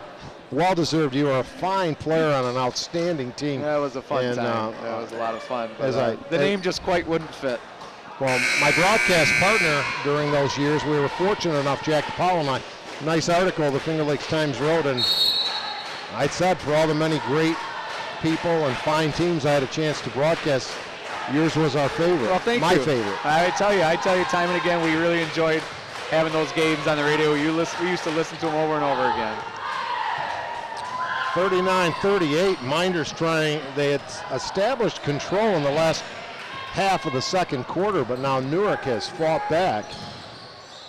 well deserved. You are a fine player on an outstanding team. That was a fun time. That was a lot of fun. But, the name just quite wouldn't fit. Well, my broadcast partner during those years, we were fortunate enough, Jack DePaulo and I, nice article the Finger Lakes Times wrote, and I said for all the many great people and fine teams I had a chance to broadcast, yours was our favorite. Well, thank you. My favorite. I tell you time and again, we really enjoyed having those games on the radio. We used to listen to them over and over again. 39-38, Mynderse they had established control in the last half of the second quarter, but now Newark has fought back.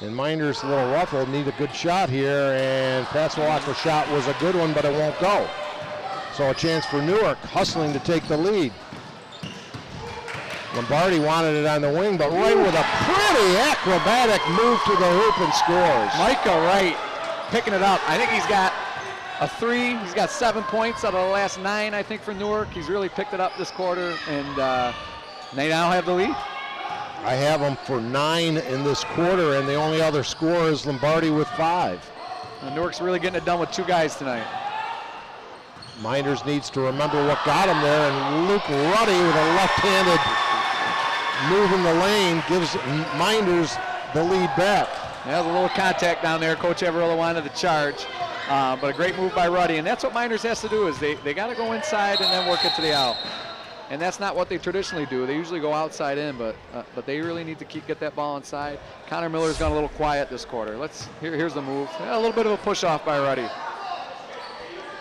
And Mynderse, a little ruffled, need a good shot here, and Pasewalak's shot was a good one, but it won't go. So a chance for Newark, hustling to take the lead. Lombardi wanted it on the wing, but Wright with a pretty acrobatic move to the hoop and scores. Micah Wright picking it up. I think he's got a 3. He's got 7 points out of the last 9, I think, for Newark. He's really picked it up this quarter, and they now have the lead. I have them for 9 in this quarter, and the only other score is Lombardi with 5. Newark's really getting it done with 2 guys tonight. Mynderse needs to remember what got him there, and Luke Ruddy with a left-handed move in the lane gives Mynderse the lead back. There's a little contact down there. Coach Everilla wanted the charge, but a great move by Ruddy, and that's what Mynderse has to do is they got to go inside and then work it to the out. And that's not what they traditionally do. They usually go outside in, but they really need to get that ball inside. Connor Miller's gone a little quiet this quarter. Here's the move. A little bit of a push off by Ruddy.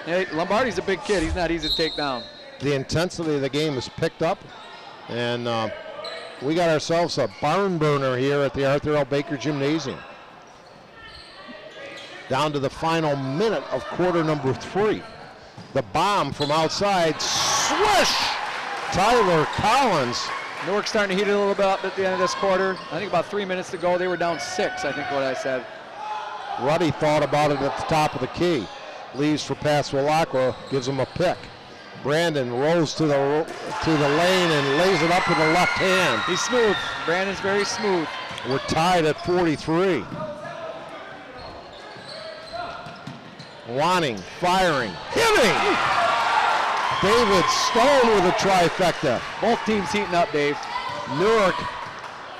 Hey, Lombardi's a big kid. He's not easy to take down. The intensity of the game is picked up, and we got ourselves a barn burner here at the Arthur L. Baker Gymnasium. Down to the final minute of quarter number 3. The bomb from outside, swish! Tyler Collins. Newark's starting to heat it a little bit up at the end of this quarter. I think about 3 minutes to go. They were down 6, I think what I said. Ruddy thought about it at the top of the key. Leaves for Pasewalak, gives him a pick. Brandon rolls to the lane and lays it up with the left hand. He's smooth. Brandon's very smooth. We're tied at 43. Wanting, firing, hitting! David Stone with a trifecta. Both teams heating up, Dave. Newark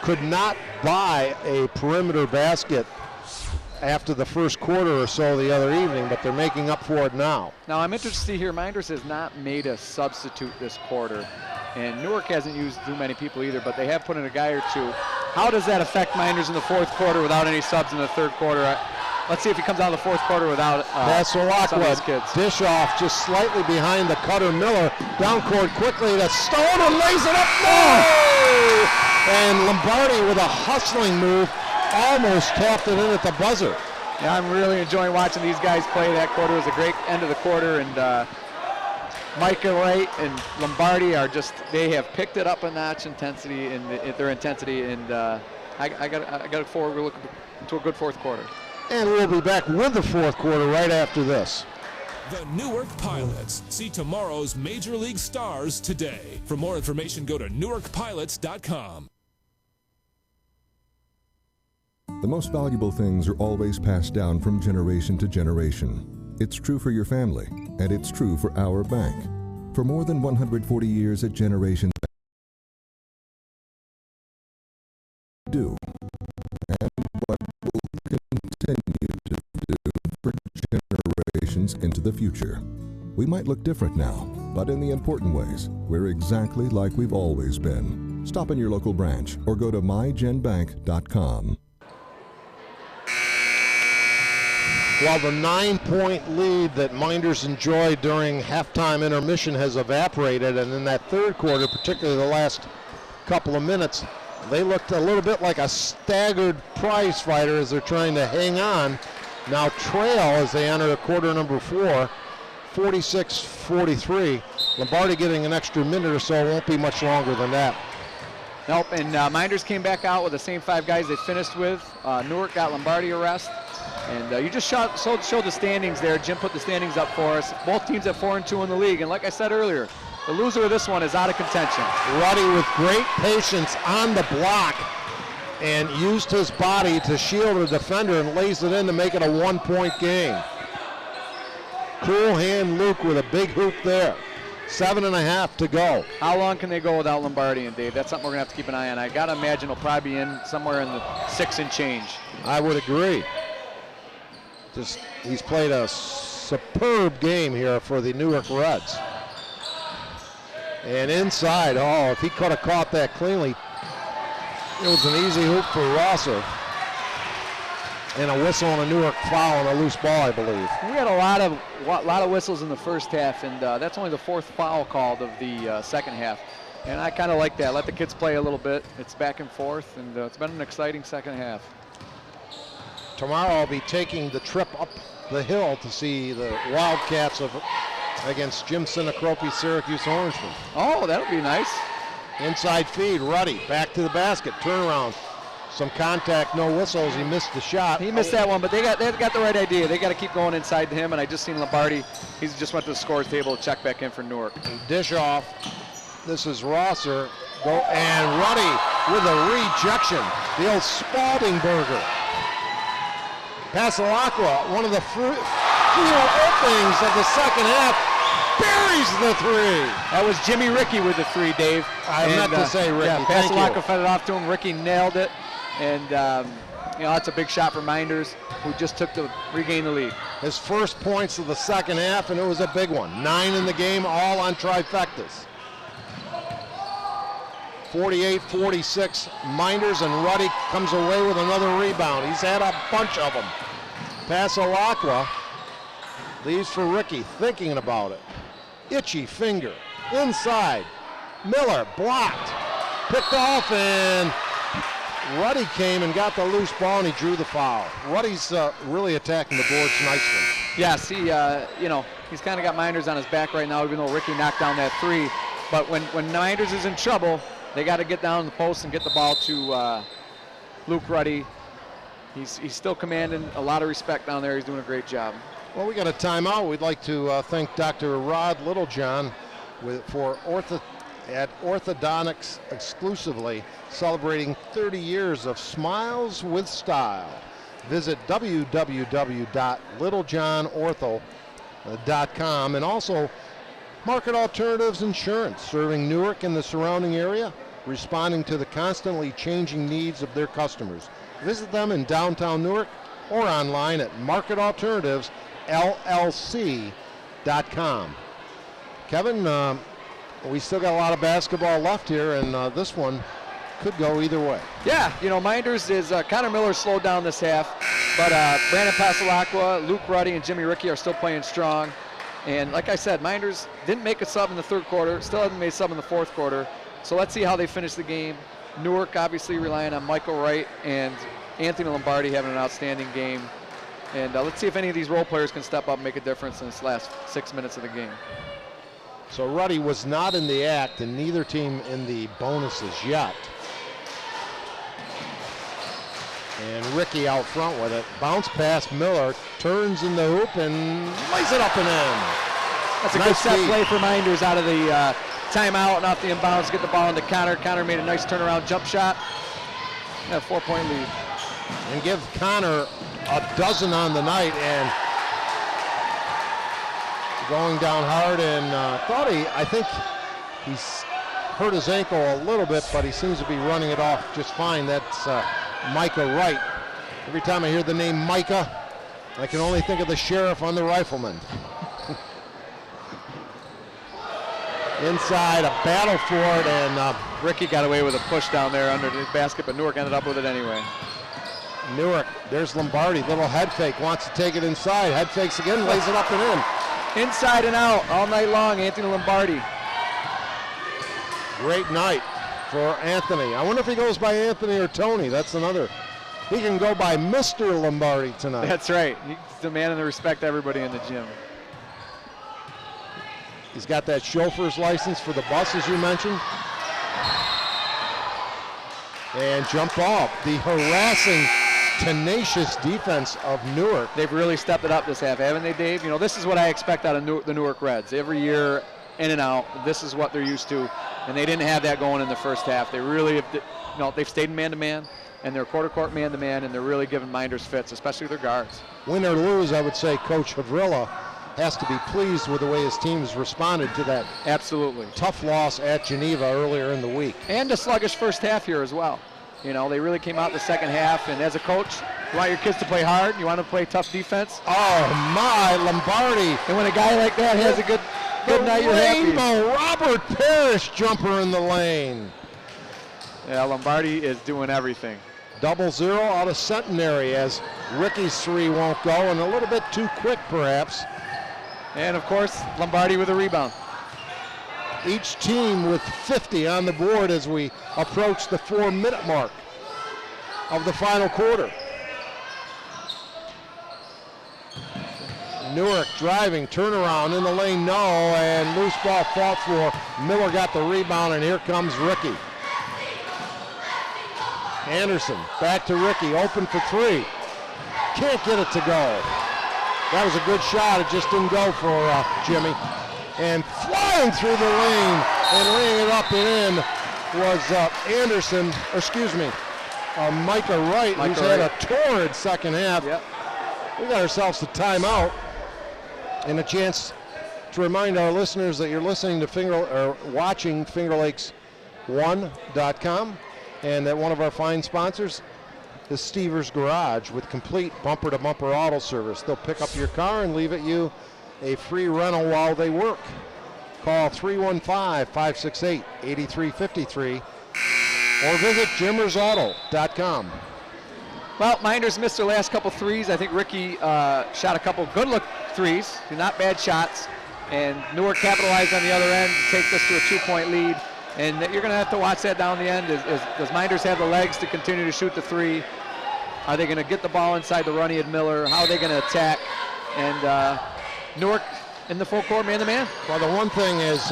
could not buy a perimeter basket after the first quarter or so the other evening, but they're making up for it now. Now I'm interested to see here, Mynderse has not made a substitute this quarter, and Newark hasn't used too many people either, but they have put in a guy or 2. How does that affect Mynderse in the fourth quarter without any subs in the third quarter? Let's see if he comes out of the fourth quarter without some of his kids. Dish off just slightly behind the cutter Miller. Down court quickly to Stone and lays it up. No! And Lombardi with a hustling move almost tapped it in at the buzzer. Yeah, I'm really enjoying watching these guys play. That quarter was a great end of the quarter, and Micah Wright and Lombardi they have picked it up a notch intensity and their intensity, and I got to look forward. We're looking to a good fourth quarter. And we'll be back with the fourth quarter right after this. The Newark Pilots. See tomorrow's Major League stars today. For more information, go to newarkpilots.com. The most valuable things are always passed down from generation to generation. It's true for your family, and it's true for our bank. For more than 140 years at Generation do, and what will continue to do for generations into the future. We might look different now, but in the important ways, we're exactly like we've always been. Stop in your local branch or go to mygenbank.com. While the 9-point lead that Mynderse enjoyed during halftime intermission has evaporated, and in that third quarter, particularly the last couple of minutes, they looked a little bit like a staggered prize fighter as they're trying to hang on. Now trail as they enter quarter number 4, 46-43. Lombardi getting an extra minute or so, won't be much longer than that. Nope, and Mynderse came back out with the same 5 guys they finished with. Newark got Lombardi a rest. And you just showed the standings there. Jim put the standings up for us. Both teams at 4-2 in the league. And like I said earlier, the loser of this one is out of contention. Ruddy with great patience on the block and used his body to shield a defender and lays it in to make it a 1-point game. Cool hand Luke with a big hoop there. 7.5 to go. How long can they go without Lombardi and Dave? That's something we're going to have to keep an eye on. I got to imagine he'll probably be in somewhere in the 6 and change. I would agree. He's played a superb game here for the Newark Reds. And inside, if he could have caught that cleanly, it was an easy hoop for Rosser. And a whistle and a Newark foul and a loose ball, I believe. We had a lot of whistles in the first half, and that's only the 4th foul called of the second half. And I kind of like that. Let the kids play a little bit. It's back and forth, and it's been an exciting second half. Tomorrow I'll be taking the trip up the hill to see the Wildcats against Jim Sinacropi, Syracuse Orangemen. Oh, that'll be nice. Inside feed, Ruddy, back to the basket, turnaround. Some contact, no whistles, he missed the shot. He missed that one, but they got the right idea. They got to keep going inside to him, and I just seen Lombardi. He just went to the scores table to check back in for Newark. And dish off. This is Rosser. And Ruddy with a rejection. The old Spalding burger. Passalacqua, one of the few openings of the second half, buries the three. That was Jimmy Ricky with the three, Dave. I meant to say Ricky. Yeah, Passalacqua fed it off to him. Ricky nailed it. And, that's a big shot for Mynderse, who just took to regain the lead. His first points of the second half, and it was a big one. 9 in the game, all on trifectas. 48-46, Mynderse, and Ruddy comes away with another rebound. He's had a bunch of them. Passalacqua leaves for Ricky, thinking about it. Itchy finger, inside. Miller blocked, picked off, and Ruddy came and got the loose ball, and he drew the foul. Ruddy's really attacking the boards nicely. Yes, he's kind of got Mynderse on his back right now, even though Ricky knocked down that three. But when Mynderse is in trouble, they got to get down the post and get the ball to Luke Ruddy. He's still commanding a lot of respect down there. He's doing a great job. Well, we got a timeout. We'd like to thank Dr. Rod Littlejohn for Orthodontics exclusively, celebrating 30 years of smiles with style. Visit www.littlejohnortho.com, and also Market Alternatives Insurance, serving Newark and the surrounding area, responding to the constantly changing needs of their customers. Visit them in downtown Newark or online at marketalternativesllc.com. Kevin, we still got a lot of basketball left here, and this one could go either way. Yeah, Mynderse is Connor Miller slowed down this half, but Brandon Passalacqua, Luke Ruddy, and Jimmy Ricky are still playing strong. And like I said, Mynderse didn't make a sub in the third quarter, still hasn't made a sub in the fourth quarter. So let's see how they finish the game. Newark obviously relying on Michael Wright and Anthony Lombardi having an outstanding game. And let's see if any of these role players can step up and make a difference in this last 6 minutes of the game. So Ruddy was not in the act, and neither team in the bonuses yet. And Ricky out front with it. Bounce pass, Miller turns in the hoop and lays it up and in. That's a good set play for Mynderse out of the timeout and off the inbounds. Get the ball into Connor. Connor made a nice turnaround jump shot. A 4-point lead. And give Connor a dozen on the night, and going down hard, and I think he's hurt his ankle a little bit, but he seems to be running it off just fine. That's Micah Wright. Every time I hear the name Micah, I can only think of the sheriff on the Rifleman. Inside, a battle for it, and Ricky got away with a push down there under the basket, but Newark ended up with it anyway. Newark, there's Lombardi, little head fake, wants to take it inside, head fakes again, lays it up and in. Inside and out all night long, Anthony Lombardi. Great night for Anthony. I wonder if he goes by Anthony or Tony. That's another. He can go by Mr. Lombardi tonight. That's right. He's demanding the respect of everybody in the gym. He's got that chauffeur's license for the bus, as you mentioned. And jump off. The harassing, tenacious defense of Newark. They've really stepped it up this half, haven't they, Dave? This is what I expect out of the Newark Reds. Every year, in and out, this is what they're used to. And they didn't have that going in the first half. They really have, they've stayed man-to-man, and they're quarter-court man-to-man, and they're really giving Mynderse fits, especially their guards. Win or lose, I would say Coach Havrilla has to be pleased with the way his team has responded to that absolutely tough loss at Geneva earlier in the week. And a sluggish first half here as well. They really came out the second half, and as a coach, you want your kids to play hard, you want to play tough defense. Oh my, Lombardi. And when a guy like that has a good night, you're happy. Rainbow Robert Parrish jumper in the lane. Yeah, Lombardi is doing everything. 0-0 out of Centenary as Ricky's three won't go, and a little bit too quick perhaps. And of course, Lombardi with a rebound. Each team with 50 on the board as we approach the 4-minute mark of the final quarter. Newark driving, turnaround in the lane, no, and loose ball fought for. Miller got the rebound, and here comes Ricky. Anderson back to Ricky, open for three. Can't get it to go. That was a good shot, it just didn't go for Jimmy. And flying through the lane and laying it up and in was Anderson, or excuse me, Micah Wright, who's had a torrid second half. Yep. We got ourselves a timeout and a chance to remind our listeners that you're listening to watching FingerLakes1.com, and that one of our fine sponsors is Stever's Garage with complete bumper-to-bumper auto service. They'll pick up your car and leave you a free rental while they work. Call 315-568-8353 or visit jimmersauto.com. Well, Mynderse missed their last couple threes. I think Ricky shot a couple good-look threes, not bad shots, and Newark capitalized on the other end to take this to a 2-point lead. And you're going to have to watch that down the end. Does Mynderse have the legs to continue to shoot the three? Are they going to get the ball inside the Runny and Miller? How are they going to attack? And Newark in the full court, man-to-man. Well, the one thing is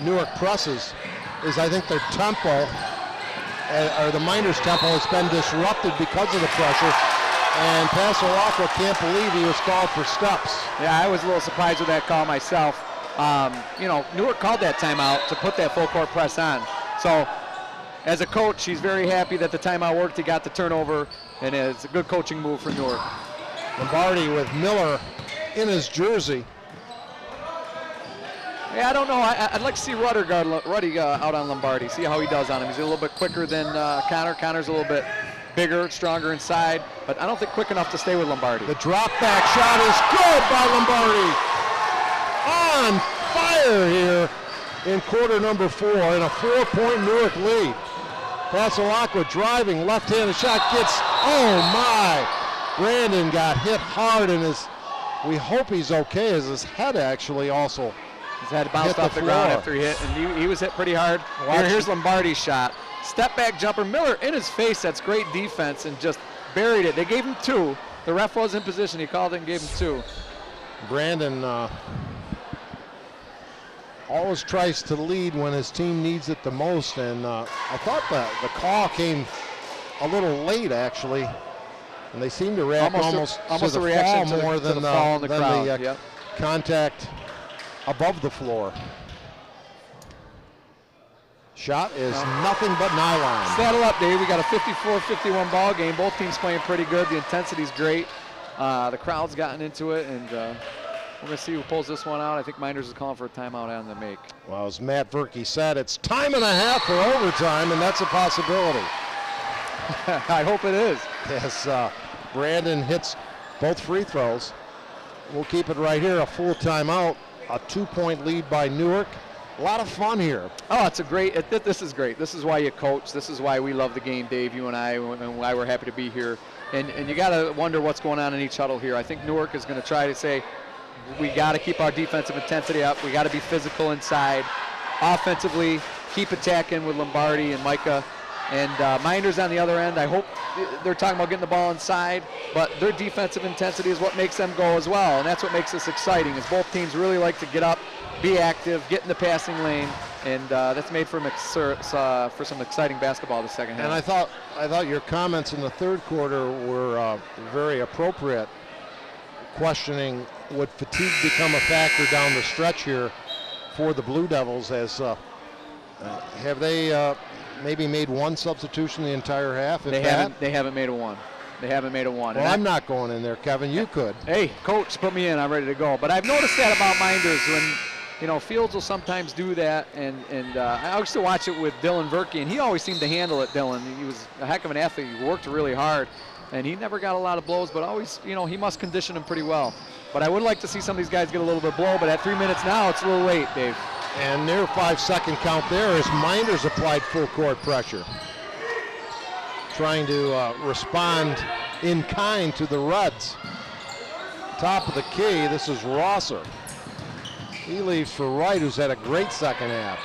Newark presses is I think their tempo, or the Mynderse tempo, has been disrupted because of the pressure. And Passalacqua can't believe he was called for steps. Yeah, I was a little surprised with that call myself. Newark called that timeout to put that full court press on. So as a coach, he's very happy that the timeout worked. He got the turnover, and it's a good coaching move for Newark. Lombardi with Miller in his jersey. Yeah, I don't know. I'd like to see Ruddy out on Lombardi, see how he does on him. He's a little bit quicker than Connor. Connor's a little bit bigger, stronger inside, but I don't think quick enough to stay with Lombardi. The drop back shot is good by Lombardi. On fire here in quarter number 4 in a 4-point Newark lead. Passalacqua driving, left-handed shot gets, oh my! Brandon got hit hard and we hope he's okay, as his head actually also His head bounced off the ground after he hit, and he was hit pretty hard. Here's Lombardi's shot. Step back jumper, Miller in his face, that's great defense, and just buried it. They gave him 2. The ref was in position, he called it and gave him 2. Brandon always tries to lead when his team needs it the most, and I thought the call came a little late actually, and they seem to react almost to the reaction fall more than the contact above the floor. Shot is nothing but nylon. Saddle up, Dave. We got a 54-51 ball game. Both teams playing pretty good. The intensity's great. The crowd's gotten into it, and we're going to see who pulls this one out. I think Mynderse is calling for a timeout on the make. Well, as Matt Verke said, it's time and a half for overtime, and that's a possibility. I hope it is. Yes, Brandon hits both free throws. We'll keep it right here, a full timeout, a 2-point lead by Newark. A lot of fun here. Oh, it's a great, this is great. This is why you coach. This is why we love the game, Dave, you and I, and why we're happy to be here. And you got to wonder what's going on in each huddle here. I think Newark is going to try to say, we got to keep our defensive intensity up. We got to be physical inside. Offensively, keep attacking with Lombardi and Micah. And Mynderse on the other end, I hope they're talking about getting the ball inside, but their defensive intensity is what makes them go as well. And that's what makes this exciting, is both teams really like to get up, be active, get in the passing lane, and that's made for some exciting basketball the second half. And I thought your comments in the third quarter were very appropriate, questioning would fatigue become a factor down the stretch here for the Blue Devils, as have they maybe made one substitution the entire half? They haven't made a one. They haven't made a one. Well, I'm not going in there, Kevin. You could. Hey, coach, put me in. I'm ready to go. But I've noticed that about Mynderse when, Fields will sometimes do that, and I used to watch it with Dylan Verke, and he always seemed to handle it, Dylan. He was a heck of an athlete. He worked really hard, and he never got a lot of blows, but always, he must condition him pretty well. But I would like to see some of these guys get a little bit of blow, but at 3 minutes now, it's a little late, Dave. And near 5-second count there as Mynderse applied full court pressure. trying to respond in kind to the Reds. Top of the key, this is Rosser. He leaves for Wright, who's had a great second half.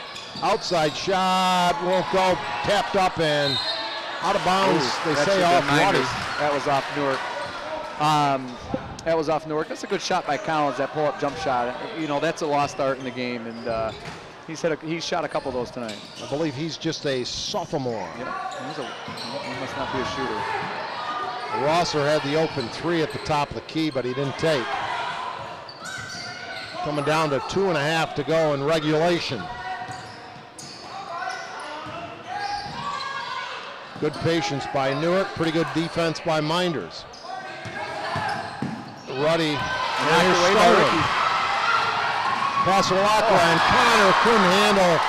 Outside shot, won't go, tapped up and out of bounds. They say off Waters. That was off Newark. That was off Newark. That's a good shot by Collins, that pull-up jump shot. You know, that's a lost art in the game, and he's shot a couple of those tonight. I believe he's just a sophomore. Yep, he must not be a shooter. Rosser had the open three at the top of the key, but he didn't take. Coming down to 2.5 to go in regulation. Good patience by Newark, pretty good defense by Mynderse. Ruddy, Knocked away by Ricky. Pasolacqua and Connor couldn't handle.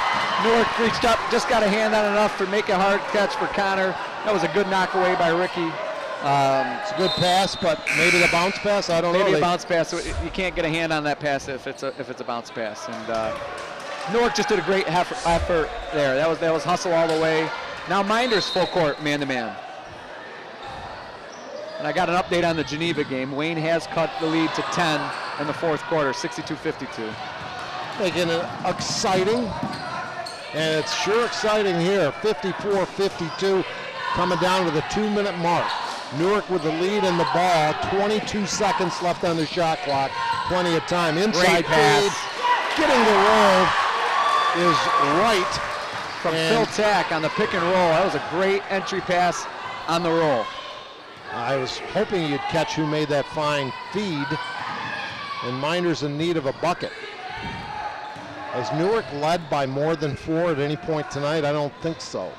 Newark reached up, just got a hand on enough to make a hard catch for Connor. That was a good knock away by Ricky. It's a good pass, but maybe the bounce pass, I don't know. Maybe a bounce pass. So you can't get a hand on that pass if it's a bounce pass. And Newark just did a great effort there. That was hustle all the way. Now Mynderse full court, man-to-man. And I got an update on the Geneva game. Wayne has cut the lead to 10 in the fourth quarter, 62-52. Making it exciting, and it's sure exciting here. 54-52, coming down to the 2-minute mark. Newark with the lead in the ball, 22 seconds left on the shot clock. Plenty of time. Inside feed, getting the roll is Wright. From Phil Tack on the pick and roll. That was a great entry pass on the roll. I was hoping you'd catch who made that fine feed, and Mynderse in need of a bucket. Has Newark led by more than 4 at any point tonight? I don't think so.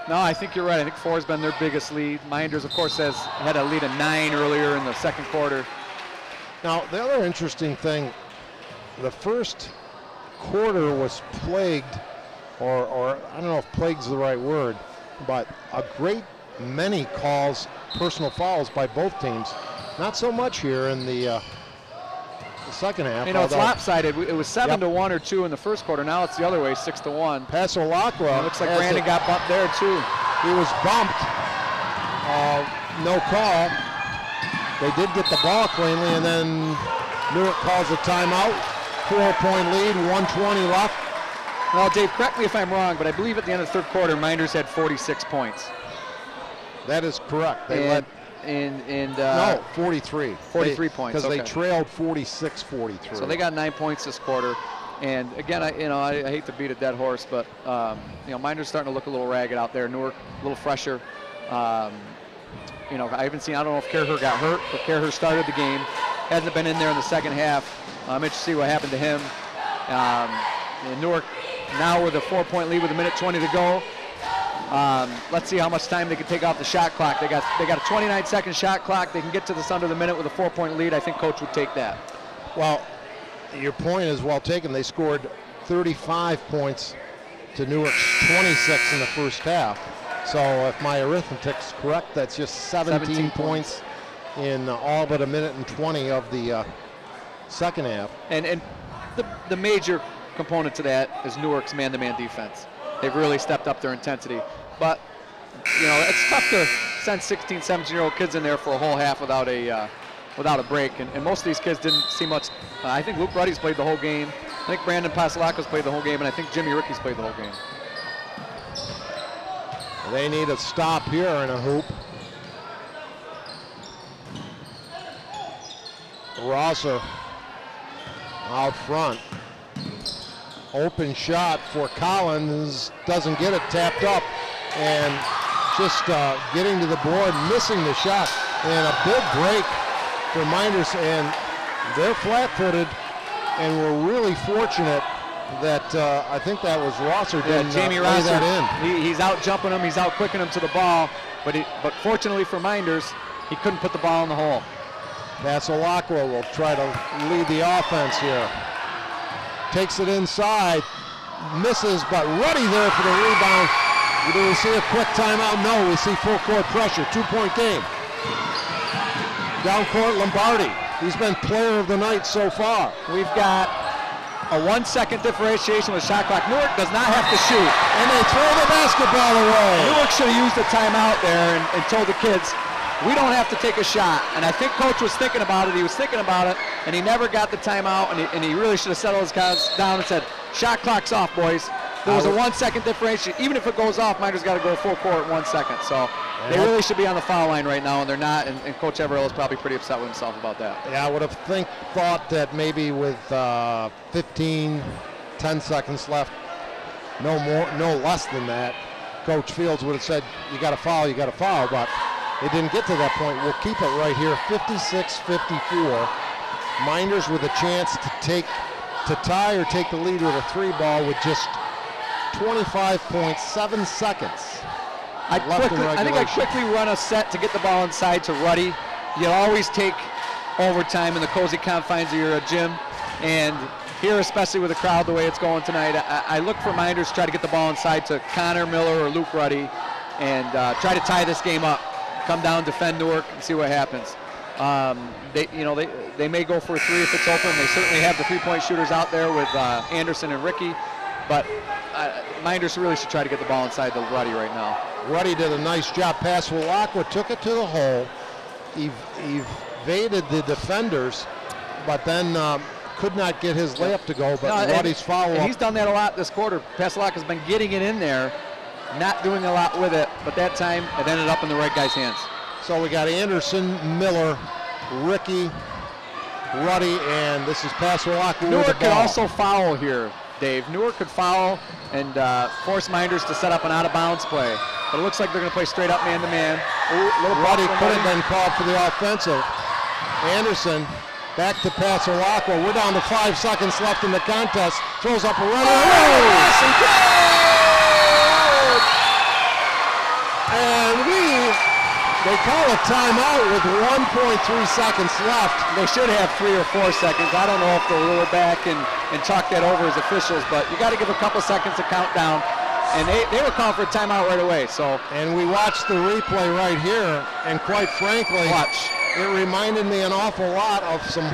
No, I think you're right. I think 4 has been their biggest lead. Mynderse, of course, had a lead of 9 earlier in the second quarter. Now, the other interesting thing, the first quarter was plagued, or I don't know if plague's the right word, but a great many calls, personal fouls by both teams. Not so much here in the second half. You know, it's lopsided. It was 7-1 or 2 in the first quarter. Now it's the other way, 6-1. Pasolacqua. Looks like Brandon got bumped there too. He was bumped. No call. They did get the ball cleanly, and then Newark calls a timeout. 4-point lead, 1:20 left. Well, Dave, correct me if I'm wrong, but I believe at the end of the third quarter, Mynderse had 46 points. That is correct. They led. No, 43. 43 points. Because they trailed 46-43. So they got 9 points this quarter. And again, I hate to beat a dead horse, but Mynderse starting to look a little ragged out there. Newark a little fresher. I haven't seen. I don't know if Kerher got hurt, but Kerher started the game. Hasn't been in there in the second half. I'm interested to see what happened to him. And Newark now with a 4-point lead with 1:20 to go. Let's see how much time they can take off the shot clock. They got a 29-second shot clock. They can get to this under the minute with a 4-point lead. I think coach would take that. Well, your point is well taken. They scored 35 points to Newark's 26 in the first half. So if my arithmetic's correct, that's just 17 points in all but 1:20 of the second half. And the major component to that is Newark's man-to-man defense. They've really stepped up their intensity. But, it's tough to send 16, 17-year-old kids in there for a whole half without a break. And most of these kids didn't see much. I think Luke Ruddy's played the whole game. I think Brandon Pasolacqua's played the whole game. And I think Jimmy Ricky's played the whole game. They need a stop here in a hoop. Rosser out front. Open shot for Collins, doesn't get it, tapped up, and just getting to the board, missing the shot, and a big break for Mynderse, and they're flat-footed, and we're really fortunate that I think that was Rosser didn't Jamie lay Rosser, that in. He's out jumping him, he's out quicking him to the ball, but fortunately for Mynderse, he couldn't put the ball in the hole. Pasolacqua will try to lead the offense here. Takes it inside, misses, but Ruddy there for the rebound. Do we see a quick timeout? No, we see full court pressure, 2-point game. Down court, Lombardi. He's been player of the night so far. We've got a 1 second differentiation with shot clock. Newark does not have to shoot. And they throw the basketball away. Newark should have used the timeout there and told the kids, we don't have to take a shot. And I think coach was thinking about it. He was thinking about it, and he never got the timeout, and he really should have settled his guys down and said, shot clock's off, boys. There was a 1 second differentiation. Even if it goes off, Mynderse got to go full court in 1 second. So they really should be on the foul line right now, and they're not, and Coach Everill is probably pretty upset with himself about that. Yeah, I would have thought that maybe with 10 seconds left, no more, no less than that, Coach Fields would have said, you got to foul, but they didn't get to that point. We'll keep it right here, 56-54. Mynderse with a chance to tie or take the lead with a 3-ball with just 25.7 seconds. I think I quickly run a set to get the ball inside to Ruddy. You always take overtime in the cozy confines of your gym, and here, especially with the crowd the way it's going tonight, I look for Mynderse to try to get the ball inside to Connor Miller or Luke Ruddy and try to tie this game up. Come down, defend Newark, and see what happens. They may go for a 3 if it's open. They certainly have the 3-point shooters out there with Anderson and Ricky, but Mynderse really should try to get the ball inside the Ruddy right now. Ruddy did a nice job. Paswalakwa took it to the hole, evaded the defenders, but then could not get his layup to go, but Ruddy's follow-up. He's done that a lot this quarter. Paswalakwa's been getting it in there, not doing a lot with it, but that time it ended up in the right guy's hands. So we got Anderson, Miller, Ricky, Ruddy, and this is Paswalakwa. Newark could also foul here, Dave. Newark could foul and force Mynderse to set up an out-of-bounds play. But it looks like they're going to play straight up man-to-man. Ruddy could have been called for the offensive. Anderson back to Paswalakwa. We're down to 5 seconds left in the contest. Throws up a runner. And they call a timeout with 1.3 seconds left. They should have 3 or 4 seconds. I don't know if they'll roll back and chalk that over as officials, but you got to give a couple seconds to count down. And they were calling for a timeout right away. So. And we watched the replay right here, and quite frankly, it reminded me an awful lot of some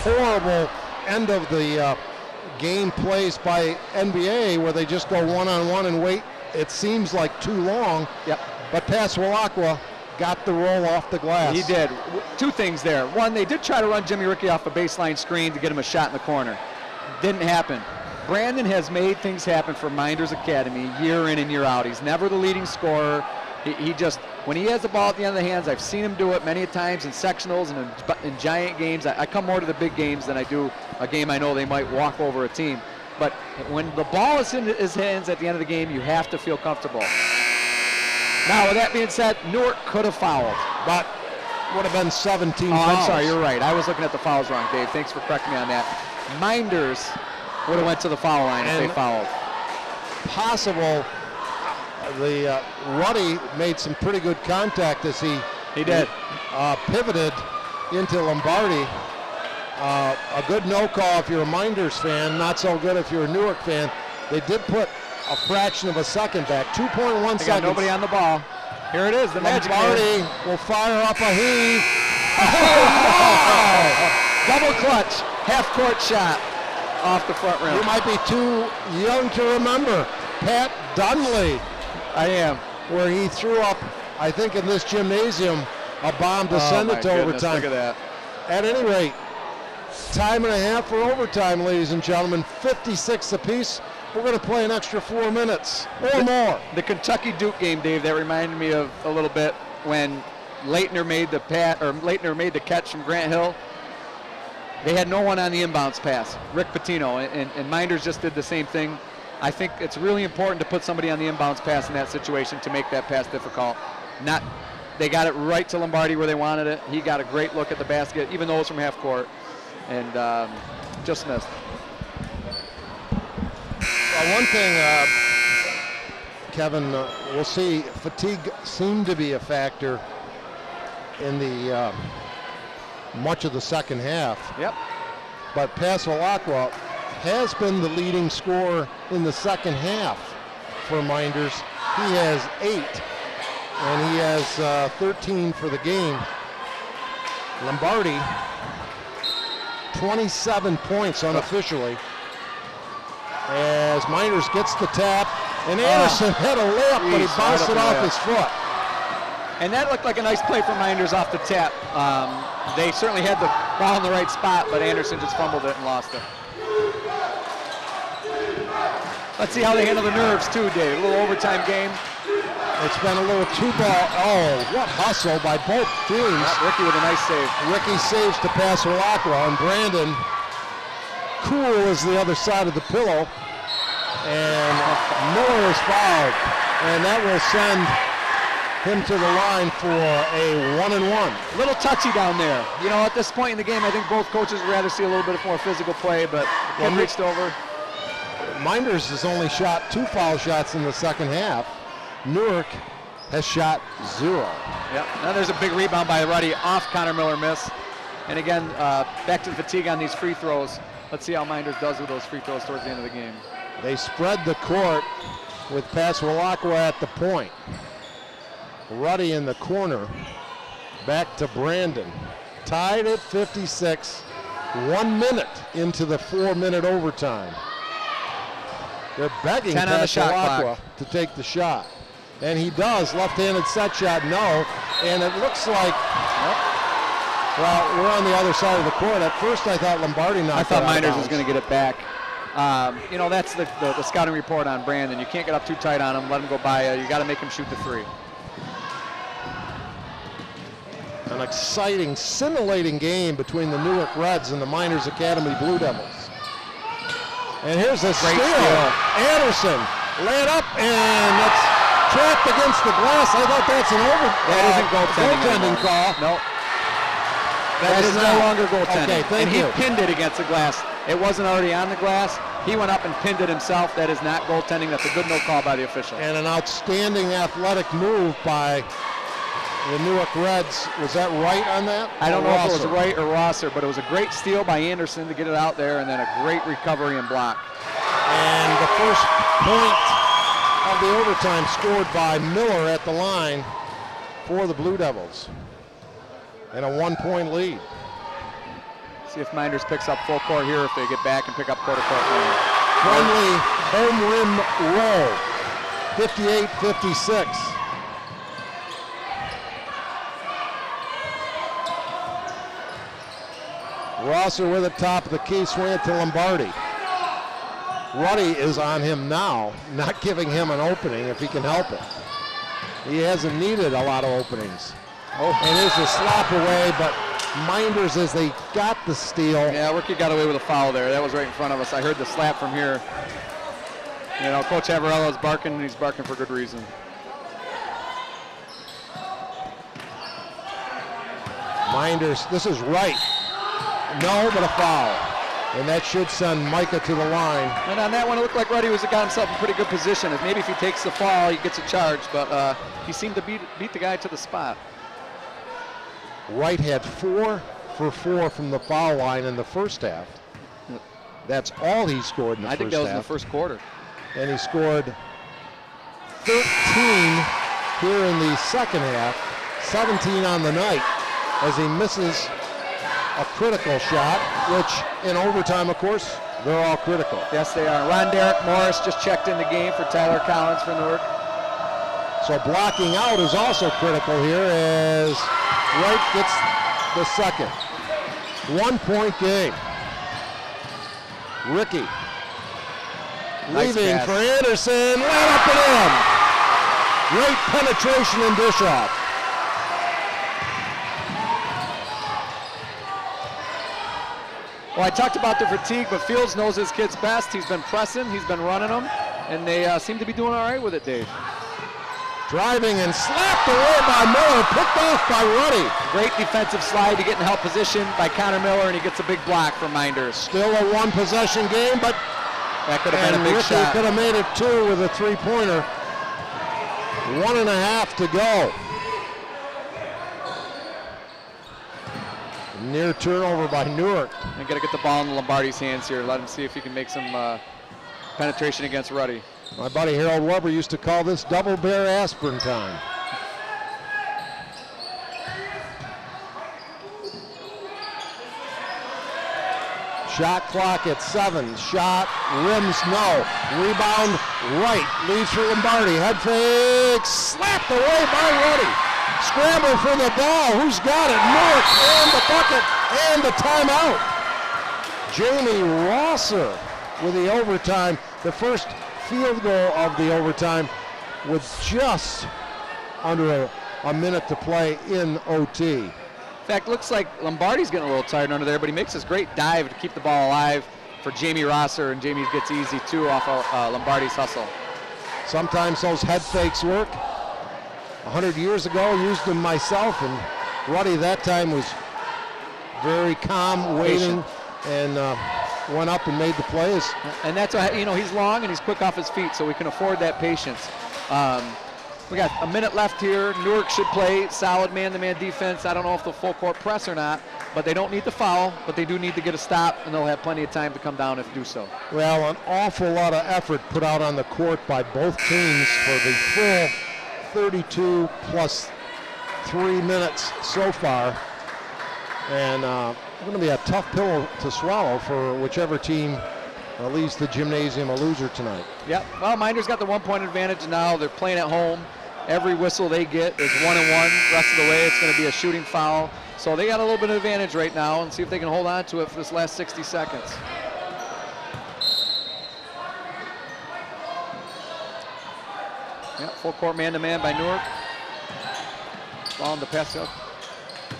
horrible end of the game plays by NBA where they just go one-on-one and wait. It seems like too long. Yep. But Paswalakwa got the roll off the glass. He did. 2 things there. One, they did try to run Jimmy Ricky off a baseline screen to get him a shot in the corner. Didn't happen. Brandon has made things happen for Mynderse Academy year in and year out. He's never the leading scorer. He just, when he has the ball at the end of the hands, I've seen him do it many times in sectionals and in giant games. I come more to the big games than I do a game I know they might walk over a team. But when the ball is in his hands at the end of the game, you have to feel comfortable. Now, with that being said, Newark could have fouled, but would have been 17 fouls. I'm sorry, you're right. I was looking at the fouls wrong, Dave. Thanks for correcting me on that. Mynderse would have went to the foul line if they fouled. Possible. The Ruddy made some pretty good contact as he did pivoted into Lombardi. A good no call if you're a Mynderse fan, not so good if you're a Newark fan. They did put a fraction of a second back, 2.1 seconds. Got nobody on the ball. Here it is, the magic. Lombardi will fire up a heave. Double clutch, half-court shot off the front rim. You might be too young to remember Pat Dunley. I am. Where he threw up, I think in this gymnasium, a bomb to send it to overtime. Look at that. At any rate, time and a half for overtime, ladies and gentlemen, 56 apiece. We're going to play an extra 4 minutes or more. The Kentucky Duke game, Dave, that reminded me of a little bit when Leitner made the catch from Grant Hill. They had no one on the inbounds pass, Rick Pitino, and Mynderse just did the same thing. I think it's really important to put somebody on the inbounds pass in that situation to make that pass difficult. They got it right to Lombardi where they wanted it. He got a great look at the basket, even though it's from half court, and just missed. One thing, Kevin, we'll see, fatigue seemed to be a factor in the much of the second half. Yep. But Paswalakwa has been the leading scorer in the second half for Mynderse. He has 8, and he has 13 for the game. Lombardi, 27 points unofficially. as Mynderse gets the tap, and Anderson had a layup, but he bounced it off his foot. And that looked like a nice play from Mynderse off the tap. They certainly had the ball in the right spot, but Anderson just fumbled it and lost it. Let's see how they handle the nerves too, Dave. A little overtime game. It's been a little two-ball. Oh, what hustle by both teams. Ricky with a nice save. Ricky saves to pass Rolacqua, and Brandon cool as the other side of the pillow. And Miller is fouled, and that will send him to the line for a 1-and-1. Little touchy down there. You know, at this point in the game, I think both coaches would rather see a little bit more physical play, but kid reached over. Mynderse has only shot 2 foul shots in the second half. Newark has shot 0. Yep. Now there's a big rebound by Ruddy off Connor Miller miss. And again, back to the fatigue on these free throws. Let's see how Mynderse does with those free throws towards the end of the game. They spread the court with Rolacqua at the point. Ruddy in the corner. Back to Brandon. Tied at 56. 1 minute into the 4-minute overtime. They're begging Rolacqua to take the shot. And he does. Left-handed set shot, no. And it looks like, well, we're on the other side of the court. At first I thought Lombardi knocked it out of bounds. I thought Mynderse was going to get it back. You know, that's the scouting report on Brandon. You can't get up too tight on him, let him go by you. You got to make him shoot the free. An exciting, scintillating game between the Newark Reds and the Mynderse Academy Blue Devils. And here's a steal. Anderson laid up, and it's trapped against the glass. I thought that's an goaltending call. No. That is no longer goaltending. Okay, thank you. And he pinned it against the glass. It wasn't already on the glass. He went up and pinned it himself. That is not goaltending. That's a good no call by the official. And an outstanding athletic move by the Newark Reds. Was that right on that? I don't know if it was right or Rosser, but it was a great steal by Anderson to get it out there, and then a great recovery and block. And the first point of the overtime scored by Miller at the line for the Blue Devils. And a 1-point lead. See if Mynderse picks up full court here, if they get back and pick up quarter-court win. Friendly home rim roll, 58-56. Rosser with it top of the key, swing it to Lombardi. Ruddy is on him now, not giving him an opening if he can help it. He hasn't needed a lot of openings. And there's a slap away, but Mynderse, as they got the steal. Yeah, Ricky got away with a foul there. That was right in front of us. I heard the slap from here. You know, Coach Avarello is barking, and he's barking for good reason. Mynderse, this is right. No, but a foul. And that should send Micah to the line. And on that one, it looked like Ruddy got himself in pretty good position. Maybe if he takes the fall, he gets a charge, but he seemed to beat the guy to the spot. Wright had 4 for 4 from the foul line in the first half. That's all he scored in the first half. I think that was in the first quarter. And he scored 13 here in the second half, 17 on the night, as he misses a critical shot, which in overtime, of course, they're all critical. Yes, they are. Ron Derek Morris just checked in the game for Tyler Collins for Newark. So blocking out is also critical here as Wright gets the second. 1-point game. Ricky leaving for Anderson, right up and in. Great penetration and dish off. Well, I talked about the fatigue, but Fields knows his kids best. He's been pressing, he's been running them, and they seem to be doing all right with it, Dave. Driving and slapped away by Miller, picked off by Ruddy. Great defensive slide to get in help position by Connor Miller, and he gets a big block from Mynderse. Still a one-possession game, but that could have been a big Ricky shot. Could have made it 2 with a three-pointer. 1.5 to go. Near turnover by Newark. And got to get the ball in Lombardi's hands here. Let him see if he can make some penetration against Ruddy. My buddy Harold Weber used to call this double bear aspirin time. Shot clock at 7. Shot, rims, no. Rebound, right. Leaves for Lombardi. Head fake, slapped away by Ruddy. Scramble for the ball. Who's got it? Newark, and the bucket, and the timeout. Jamie Rosser with the overtime. The first field goal of the overtime with just under a minute to play in OT. In fact, looks like Lombardi's getting a little tired under there, but he makes this great dive to keep the ball alive for Jamie Rosser, and Jamie gets easy too off of Lombardi's hustle. Sometimes those head fakes work. 100 years ago, used them myself, and Ruddy that time was very calm, waiting, and went up and made the plays. And that's why, you know, he's long and he's quick off his feet, so we can afford that patience. We got a minute left here. Newark should play solid man-to-man defense. I don't know if they'll full court press or not, but they don't need to foul, but they do need to get a stop, and they'll have plenty of time to come down if they do so. Well, an awful lot of effort put out on the court by both teams for the full 32 plus 3 minutes so far. And going to be a tough pill to swallow for whichever team leaves the Gymnasium a loser tonight. Yep, well, Mynderse got the 1-point advantage now. They're playing at home. Every whistle they get is 1-1. Rest of the way, it's going to be a shooting foul. So they got a little bit of advantage right now, and see if they can hold on to it for this last 60 seconds. Yep, full court man-to-man by Newark. Ball in the pass up.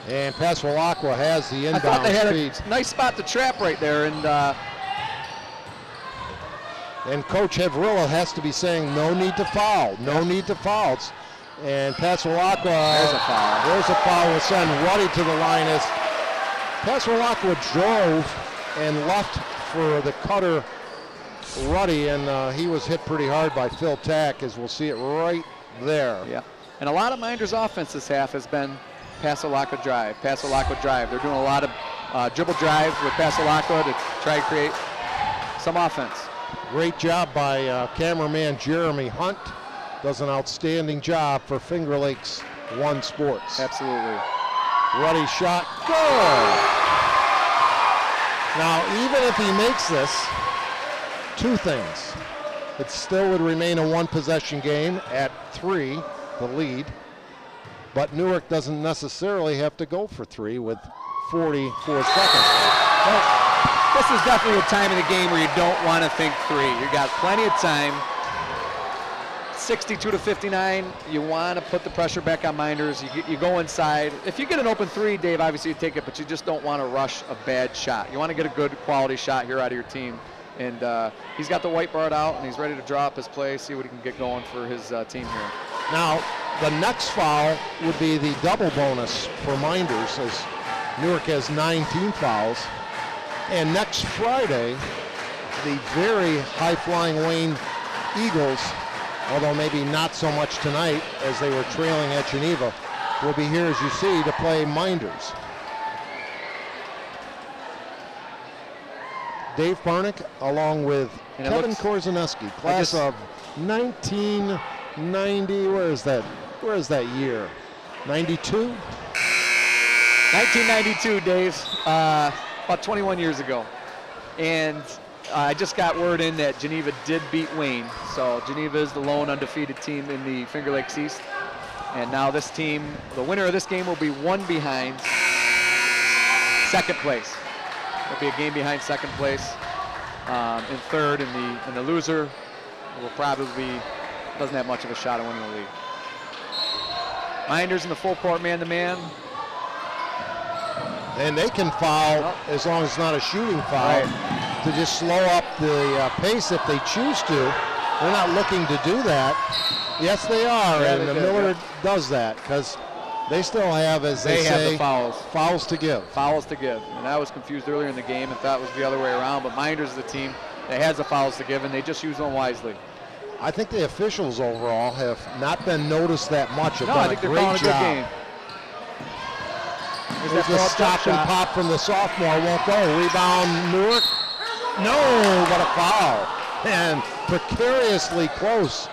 And Paswalakwa has the inbound I thought they had speed. a nice spot to trap right there, and Coach Havrilla has to be saying no need to foul, no need to foul. And Paswalakwa, there's a foul. There's a foul, will send Ruddy to the line as Paswalakwa drove and left for the cutter Ruddy, and he was hit pretty hard by Phil Tack, as we'll see it right there. Yeah, and a lot of Mynderse offense this half has been Paswalakwa drive, Paswalakwa drive. They're doing a lot of dribble drives with Paswalakwa to try to create some offense. Great job by cameraman Jeremy Hunt. Does an outstanding job for Finger Lakes One Sports. Absolutely. Ruddy shot, good. Now, even if he makes this, 2 things. It still would remain a 1-possession game at 3, the lead. But Newark doesn't necessarily have to go for 3 with 44 seconds. Well, this is definitely a time in the game where you don't want to think 3. You got plenty of time. 62-59. You want to put the pressure back on Mynderse. You go inside. If you get an open 3, Dave, obviously you take it, but you just don't want to rush a bad shot. You want to get a good quality shot here out of your team. And he's got the whiteboard out, and he's ready to draw up his play, see what he can get going for his team here. Now, the next foul would be the double bonus for Mynderse, as Newark has 19 fouls. And next Friday, the very high-flying Wayne Eagles, although maybe not so much tonight as they were trailing at Geneva, will be here, as you see, to play Mynderse. Dave Parnick, along with Kevin Korzaneski, class of 1990. Where is that? Where is that year? 92? 1992, Dave. About 21 years ago. And I just got word in that Geneva did beat Wayne. So Geneva is the lone undefeated team in the Finger Lakes East. And now this team, the winner of this game will be 1 behind second place. It'll be a game behind second place. In third, and the loser will probably doesn't have much of a shot at winning the league. Mynderse in the full court man-to-man. And they can foul as long as it's not a shooting foul, to just slow up the pace if they choose to. They're not looking to do that. Yes, they are, and Miller does that because they still have, as they say, have the fouls to give. Fouls to give. And I was confused earlier in the game and thought it was the other way around, but Mynderse is the team that has the fouls to give, and they just use them wisely. I think the officials overall have not been noticed that much. No, I think they're calling a good game. There's a stop and pop from the sophomore, won't go. Rebound, Newark. No, what a foul. And precariously close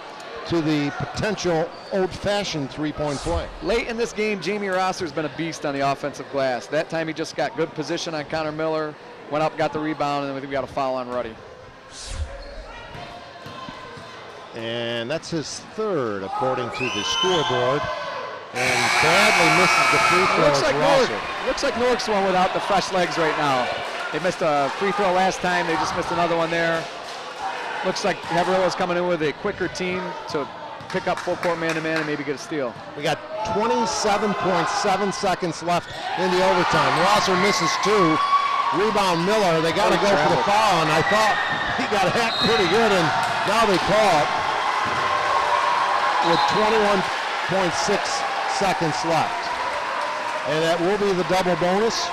to the potential old-fashioned three-point play. Late in this game, Jamie Rosser's been a beast on the offensive glass. That time he just got good position on Connor Miller, went up, got the rebound, and then we got a foul on Ruddy. And that's his third, according to the scoreboard. And badly misses the free throw. Looks like Newark's the one without the fresh legs right now. They missed a free throw last time. They just missed another one there. Looks like Havarilla's coming in with a quicker team to pick up full court man-to-man and maybe get a steal. We got 27.7 seconds left in the overtime. Rosser misses 2. Rebound Miller. They got to go for the foul, and I thought he got hacked pretty good, and now they call it with 21.6 seconds left. And that will be the double bonus.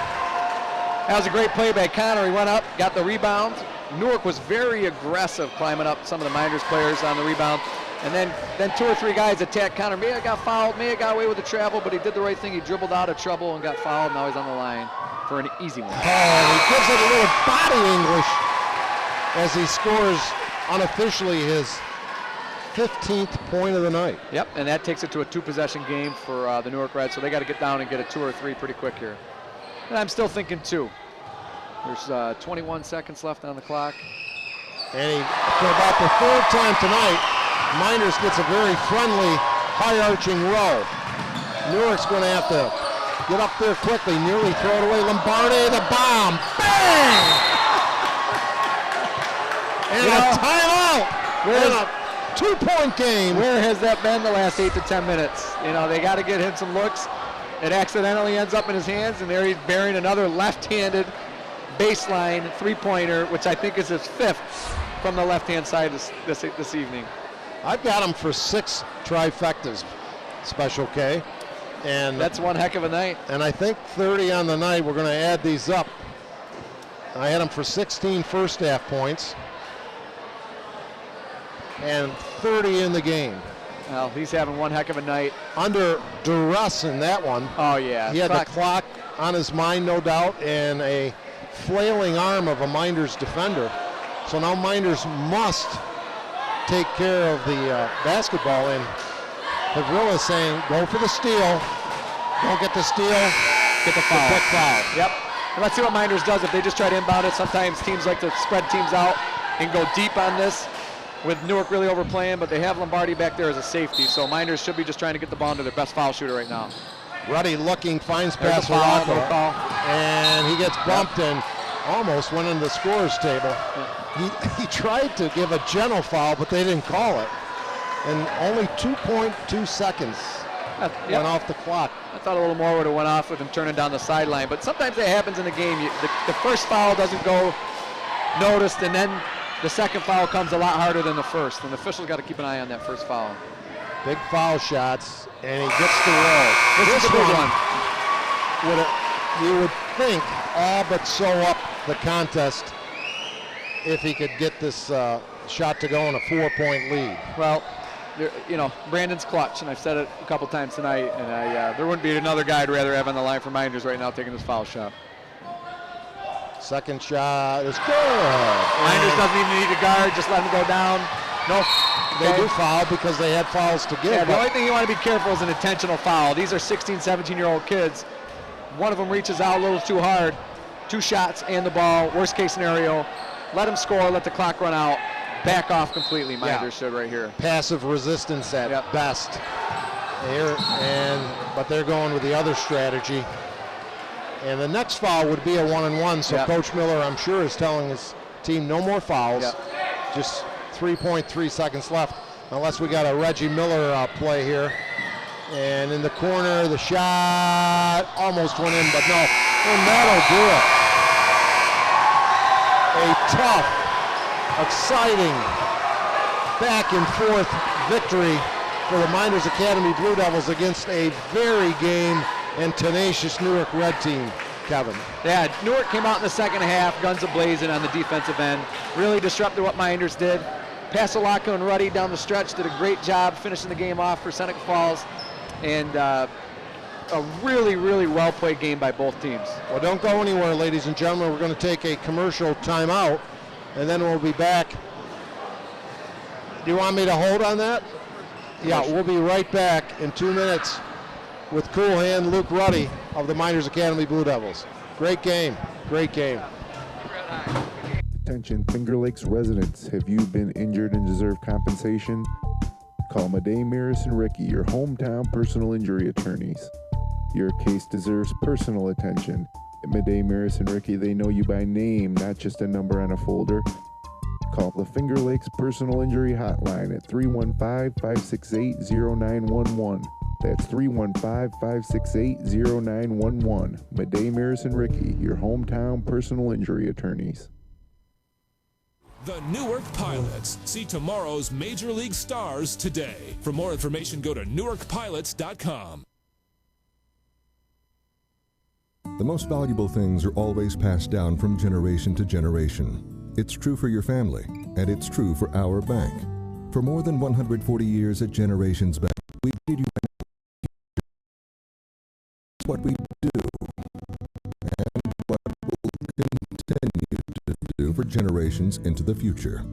That was a great play by Connor. He went up, got the rebound. Newark was very aggressive climbing up some of the Mynderse players on the rebound. And then 2 or 3 guys attacked Connor. May have got fouled, may have got away with the travel, but he did the right thing. He dribbled out of trouble and got fouled. Now he's on the line for an easy one. Oh, he gives it a little body English as he scores unofficially his 15th point of the night. Yep, and that takes it to a 2-possession game for the Newark Reds. So they got to get down and get a 2 or 3 pretty quick here. And I'm still thinking 2. There's 21 seconds left on the clock. And for about the 3rd time tonight, Mynderse gets a very friendly, high-arching row. Newark's going to have to get up there quickly, nearly throw it away. Lombardi, the bomb, bang! And a timeout. And a 2-point game. Where has that been the last 8 to 10 minutes? You know, they got to get him some looks. It accidentally ends up in his hands, and there he's bearing another left-handed baseline 3-pointer, which I think is his 5th from the left-hand side this evening. I've got him for 6 trifectas, Special K. And that's one heck of a night. And I think 30 on the night. We're going to add these up. I had him for 16 first half points and 30 in the game. Well, he's having one heck of a night. Under duress in that one. Oh, yeah. He had the clock on his mind, no doubt, and a flailing arm of a Mynderse defender. So now Mynderse must take care of the basketball, and Havarilla's saying, go for the steal. Don't get the steal, get the foul. Quick foul. Yep. And let's see what Mynderse does. If they just try to inbound it, sometimes teams like to spread teams out and go deep on this, with Newark really overplaying, but they have Lombardi back there as a safety, so Mynderse should be just trying to get the ball into their best foul shooter right now. Ruddy looking, finds pass Rocco, and he gets bumped and almost went into the scorer's table. He tried to give a gentle foul, but they didn't call it. And only 2.2 seconds went off the clock. I thought a little more would have went off with him turning down the sideline, but sometimes that happens in the game. The first foul doesn't go noticed, and then the second foul comes a lot harder than the first, and the officials got to keep an eye on that first foul. Big foul shots, and he gets the roll. This is a big one. You would think all but sew up the contest if he could get this shot to go in a 4-point lead. Well, you know, Brandon's clutch, and I've said it a couple times tonight, and there wouldn't be another guy I'd rather have on the line for Mynderse right now taking this foul shot. Second shot is good. Mynderse doesn't even need to guard, just let him go down. No, they do foul because they had fouls to give. Yeah, the only thing you want to be careful is an intentional foul. These are 16, 17-year-old kids. One of them reaches out a little too hard. 2 shots and the ball. Worst case scenario, let him score, let the clock run out. Back off completely, Mynderse should right here. Passive resistance at best. But they're going with the other strategy. And the next foul would be a 1-and-1, so Coach Miller, I'm sure, is telling his team no more fouls. Just 3.3 seconds left, unless we got a Reggie Miller play here. And in the corner, the shot almost went in, but no. And that'll do it. A tough, exciting, back and forth victory for the Mynderse Academy Blue Devils against a very game and tenacious Newark Red team, Kevin. Yeah, Newark came out in the second half, guns a-blazing on the defensive end. Really disrupted what Mynderse did. Pasolacco and Ruddy down the stretch did a great job finishing the game off for Seneca Falls. And a really, really well-played game by both teams. Well, don't go anywhere, ladies and gentlemen. We're going to take a commercial timeout, and then we'll be back. Do you want me to hold on that? Yeah, we'll be right back in 2 minutes with cool hand Luke Ruddy of the Mynderse Academy Blue Devils. Great game, great game. Attention Finger Lakes residents, have you been injured and deserve compensation? Call Mynderse and Ricky, your hometown personal injury attorneys. Your case deserves personal attention. At Mynderse and Ricky, they know you by name, not just a number on a folder. Call the Finger Lakes Personal Injury Hotline at 315-568-0911. That's 315-568-0911. Mynderse and Ricky, your hometown personal injury attorneys. The Newark Pilots. See tomorrow's Major League stars today. For more information, go to newarkpilots.com. The most valuable things are always passed down from generation to generation. It's true for your family, and it's true for our bank. For more than 140 years at Generations Bank, we did you what we do, and what we'll continue to do for generations into the future.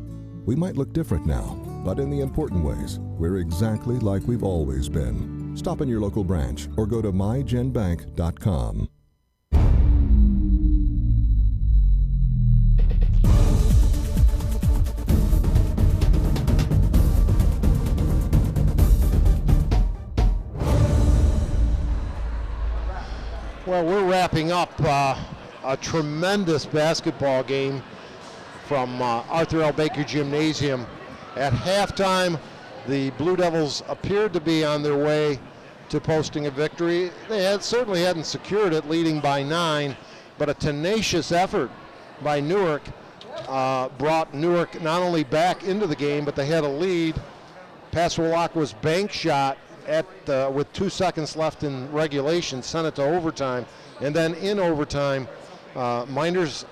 We might look different now, but in the important ways, we're exactly like we've always been. Stop in your local branch or go to mygenbank.com. Well, we're wrapping up a tremendous basketball game from Arthur L. Baker Gymnasium. At halftime, the Blue Devils appeared to be on their way to posting a victory. They certainly hadn't secured it, leading by 9, but a tenacious effort by Newark brought Newark not only back into the game, but they had a lead. Pascualacqua's bank shot with 2 seconds left in regulation sent it to overtime, and then in overtime, Mynderse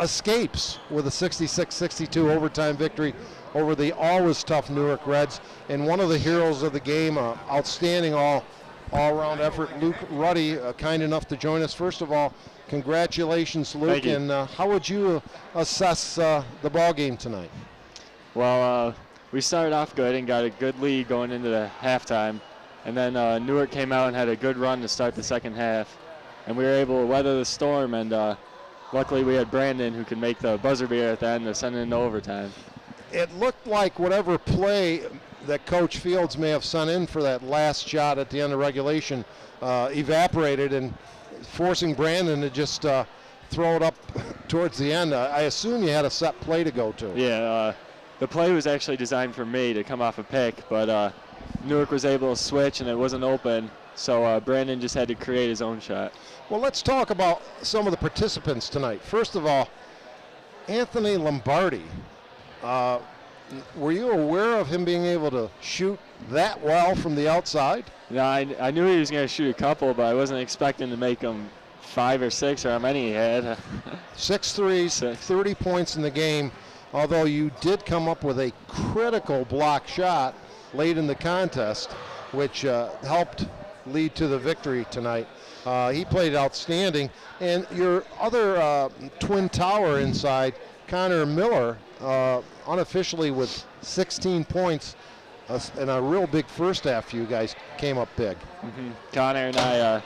escapes with a 66-62 overtime victory over the always tough Newark Reds. And one of the heroes of the game, outstanding all-around effort, Luke Ruddy, kind enough to join us. First of all, congratulations, Luke. Thank you. And how would you assess the ball game tonight? Well, we started off good and got a good lead going into the halftime. And then Newark came out and had a good run to start the second half. And we were able to weather the storm, and luckily we had Brandon who could make the buzzer beater at the end to send it into overtime. It looked like whatever play that Coach Fields may have sent in for that last shot at the end of regulation evaporated, and forcing Brandon to just throw it up towards the end. I assume you had a set play to go to. Yeah, the play was actually designed for me to come off a pick, but Newark was able to switch and it wasn't open, so Brandon just had to create his own shot. Well, let's talk about some of the participants tonight. First of all, Anthony Lombardi. Were you aware of him being able to shoot that well from the outside? No, I knew he was going to shoot a couple, but I wasn't expecting to make them 5 or 6 or how many he had. 6 threes, 30 points in the game, although you did come up with a critical block shot late in the contest, which helped lead to the victory tonight. He played outstanding. And your other twin tower inside, Connor Miller, unofficially with 16 points and a real big first half for you guys, came up big. Mm-hmm. Connor and I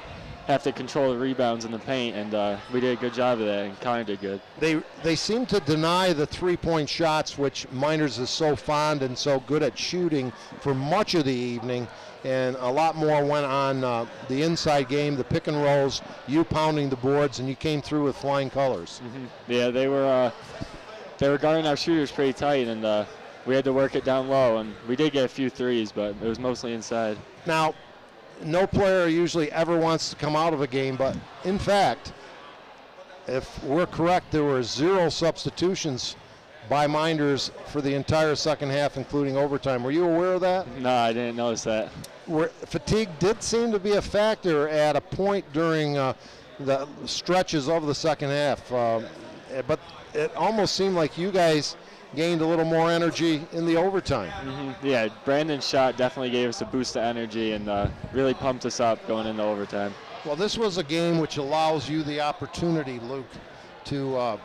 have to control the rebounds in the paint, and we did a good job of that, and Connor did good. They seem to deny the three-point shots, which Mynderse is so fond and so good at shooting for much of the evening, and a lot more went on the inside game, the pick and rolls, you pounding the boards, and you came through with flying colors. Mm-hmm. Yeah, they were guarding our shooters pretty tight, and we had to work it down low, and we did get a few threes, but it was mostly inside. Now, no player usually ever wants to come out of a game, but in fact, if we're correct, there were 0 substitutions by Mynderse for the entire second half, including overtime. Were you aware of that? No, I didn't notice that. Fatigue did seem to be a factor at a point during the stretches of the second half, but it almost seemed like you guys gained a little more energy in the overtime. Mm-hmm. Yeah, Brandon's shot definitely gave us a boost of energy and really pumped us up going into overtime. Well, this was a game which allows you the opportunity, Luke, to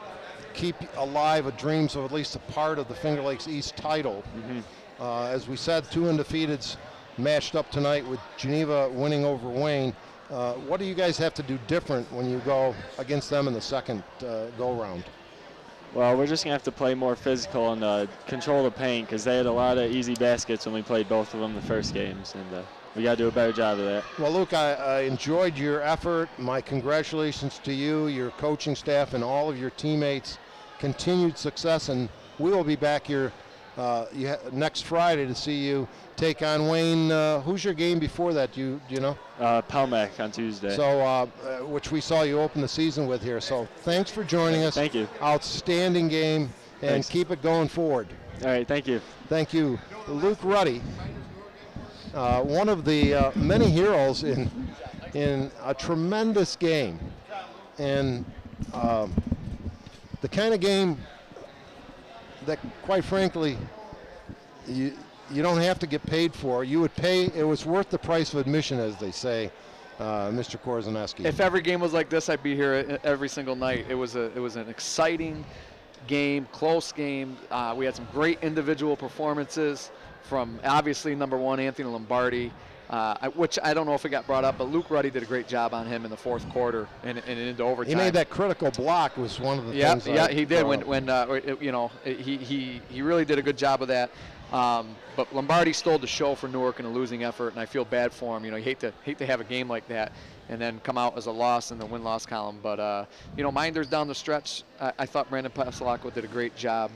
keep alive dreams of at least a part of the Finger Lakes East title. Mm-hmm. As we said, 2 undefeateds matched up tonight with Geneva winning over Wayne. What do you guys have to do different when you go against them in the second go-round? Well, we're just going to have to play more physical and control the paint because they had a lot of easy baskets when we played both of them the first games, and we got to do a better job of that. Well, Luke, I enjoyed your effort. My congratulations to you, your coaching staff, and all of your teammates. Continued success, and we will be back here next Friday to see you take on Wayne. Who's your game before that? Do you know? Pelmac on Tuesday. So, which we saw you open the season with here. So, thanks for joining us. Thank you. Outstanding game, and Thanks. keep it going forward. All right, thank you. Thank you, Luke Ruddy, one of the many heroes in a tremendous game, and the kind of game that, quite frankly, you don't have to get paid for. You would pay. It was worth the price of admission, as they say, Mr. Korzaneski. If every game was like this, I'd be here every single night. It was an exciting game, close game. We had some great individual performances from, obviously, number one, Anthony Lombardi, which I don't know if it got brought up, but Luke Ruddy did a great job on him in the fourth quarter and into overtime. He made that critical block, was one of the things. Yeah, he did. He really did a good job of that. But Lombardi stole the show for Newark in a losing effort, and I feel bad for him. You hate to have a game like that and then come out as a loss in the win-loss column. But Mynderse down the stretch, I thought Brandon Pasalako did a great job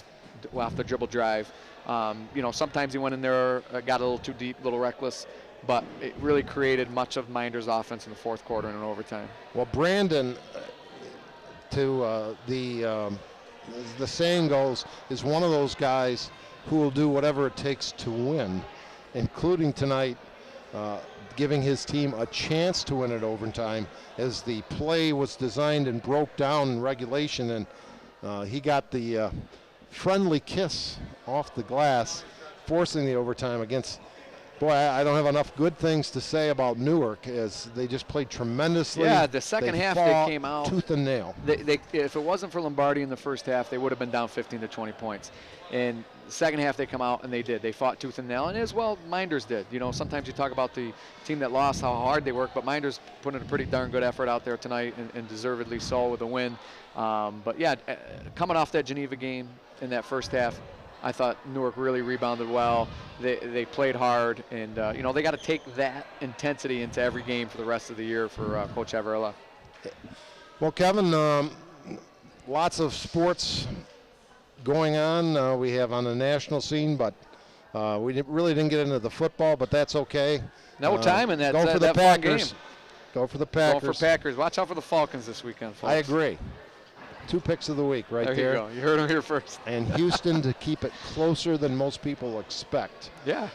off the dribble drive. Sometimes he went in there, got a little too deep, a little reckless, but it really created much of Mynder's offense in the fourth quarter and in overtime. Well, Brandon, the saying goes, is one of those guys who will do whatever it takes to win, including tonight, giving his team a chance to win at overtime, as the play was designed and broke down in regulation, and he got the friendly kiss off the glass, forcing the overtime against. Boy, I don't have enough good things to say about Newark, as they just played tremendously. Yeah, the second half they came out tooth and nail. If it wasn't for Lombardi in the first half, they would have been down 15 to 20 points. And the second half they come out and they did. They fought tooth and nail, and as well Mynderse did. Sometimes you talk about the team that lost, how hard they worked, but Mynderse put in a pretty darn good effort out there tonight, and deservedly so with a win. But yeah, coming off that Geneva game in that first half, I thought Newark really rebounded well. They played hard, and they got to take that intensity into every game for the rest of the year for Coach Avarilla. Well, Kevin, lots of sports going on. We have on the national scene, but we really didn't get into the football, but that's okay. No time in that. Go for the Packers. Go for the Packers. Go for Packers. Watch out for the Falcons this weekend, folks. I agree. 2 picks of the week right there. There you go. You heard them here first. And Houston to keep it closer than most people expect. Yeah.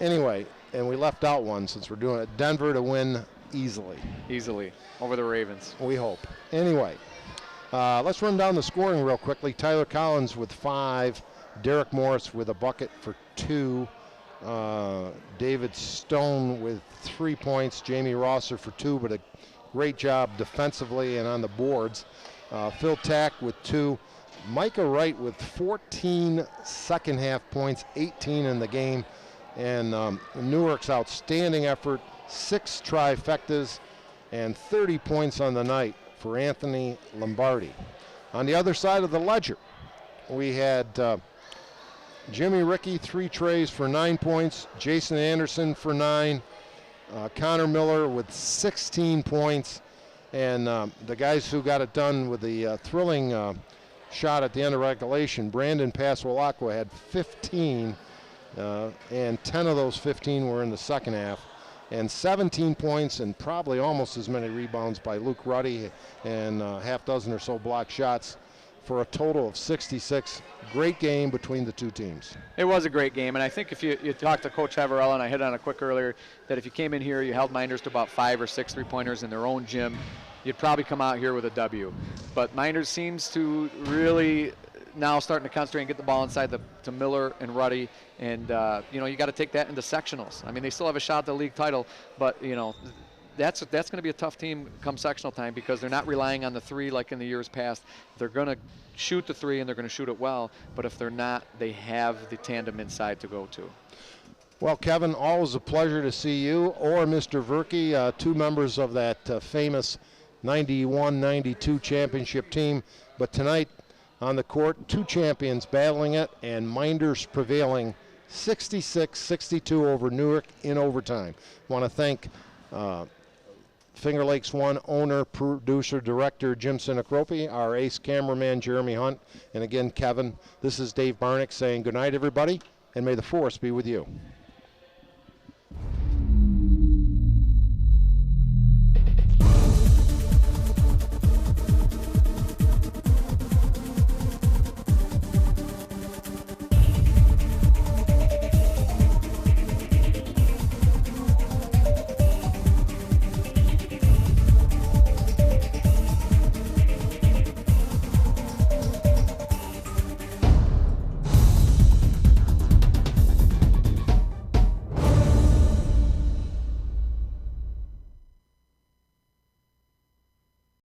Anyway, and we left out one since we're doing it. Denver to win easily. Easily over the Ravens. We hope. Anyway, let's run down the scoring real quickly. Tyler Collins with 5. Derek Morris with a bucket for 2. David Stone with 3 points. Jamie Rosser for 2, but a great job defensively and on the boards. Phil Tack with 2. Micah Wright with 14 second half points, 18 in the game. And Newark's outstanding effort, 6 trifectas and 30 points on the night for Anthony Lombardi. On the other side of the ledger, we had Jimmy Rickey, 3 trays for 9 points. Jason Anderson for 9. Connor Miller with 16 points. And the guys who got it done with the thrilling shot at the end of regulation, Brandon Pasalako had 15, and 10 of those 15 were in the second half. And 17 points and probably almost as many rebounds by Luke Ruddy, and half dozen or so block shots, for a total of 66. Great game between the two teams. It was a great game, and I think if you talked to Coach Avarella, and I hit on it quick earlier, that if you came in here, you held Mynderse to about 5 or 6 three-pointers in their own gym, you'd probably come out here with a W. But Mynderse seems to really now starting to concentrate and get the ball inside to Miller and Ruddy, and you got to take that into sectionals. I mean, they still have a shot at the league title, but that's going to be a tough team come sectional time, because they're not relying on the 3 like in the years past. They're going to shoot the 3, and they're going to shoot it well, but if they're not, they have the tandem inside to go to. Well, Kevin, always a pleasure to see you, or Mr. Verke, 2 members of that famous 91-92 championship team. But tonight, on the court, 2 champions battling it, and Mynderse prevailing 66-62 over Newark in overtime. Want to thank Finger Lakes One owner, producer, director Jim Sinacropi, our ace cameraman Jeremy Hunt, and again Kevin. This is Dave Barnick saying good night, everybody, and may the force be with you.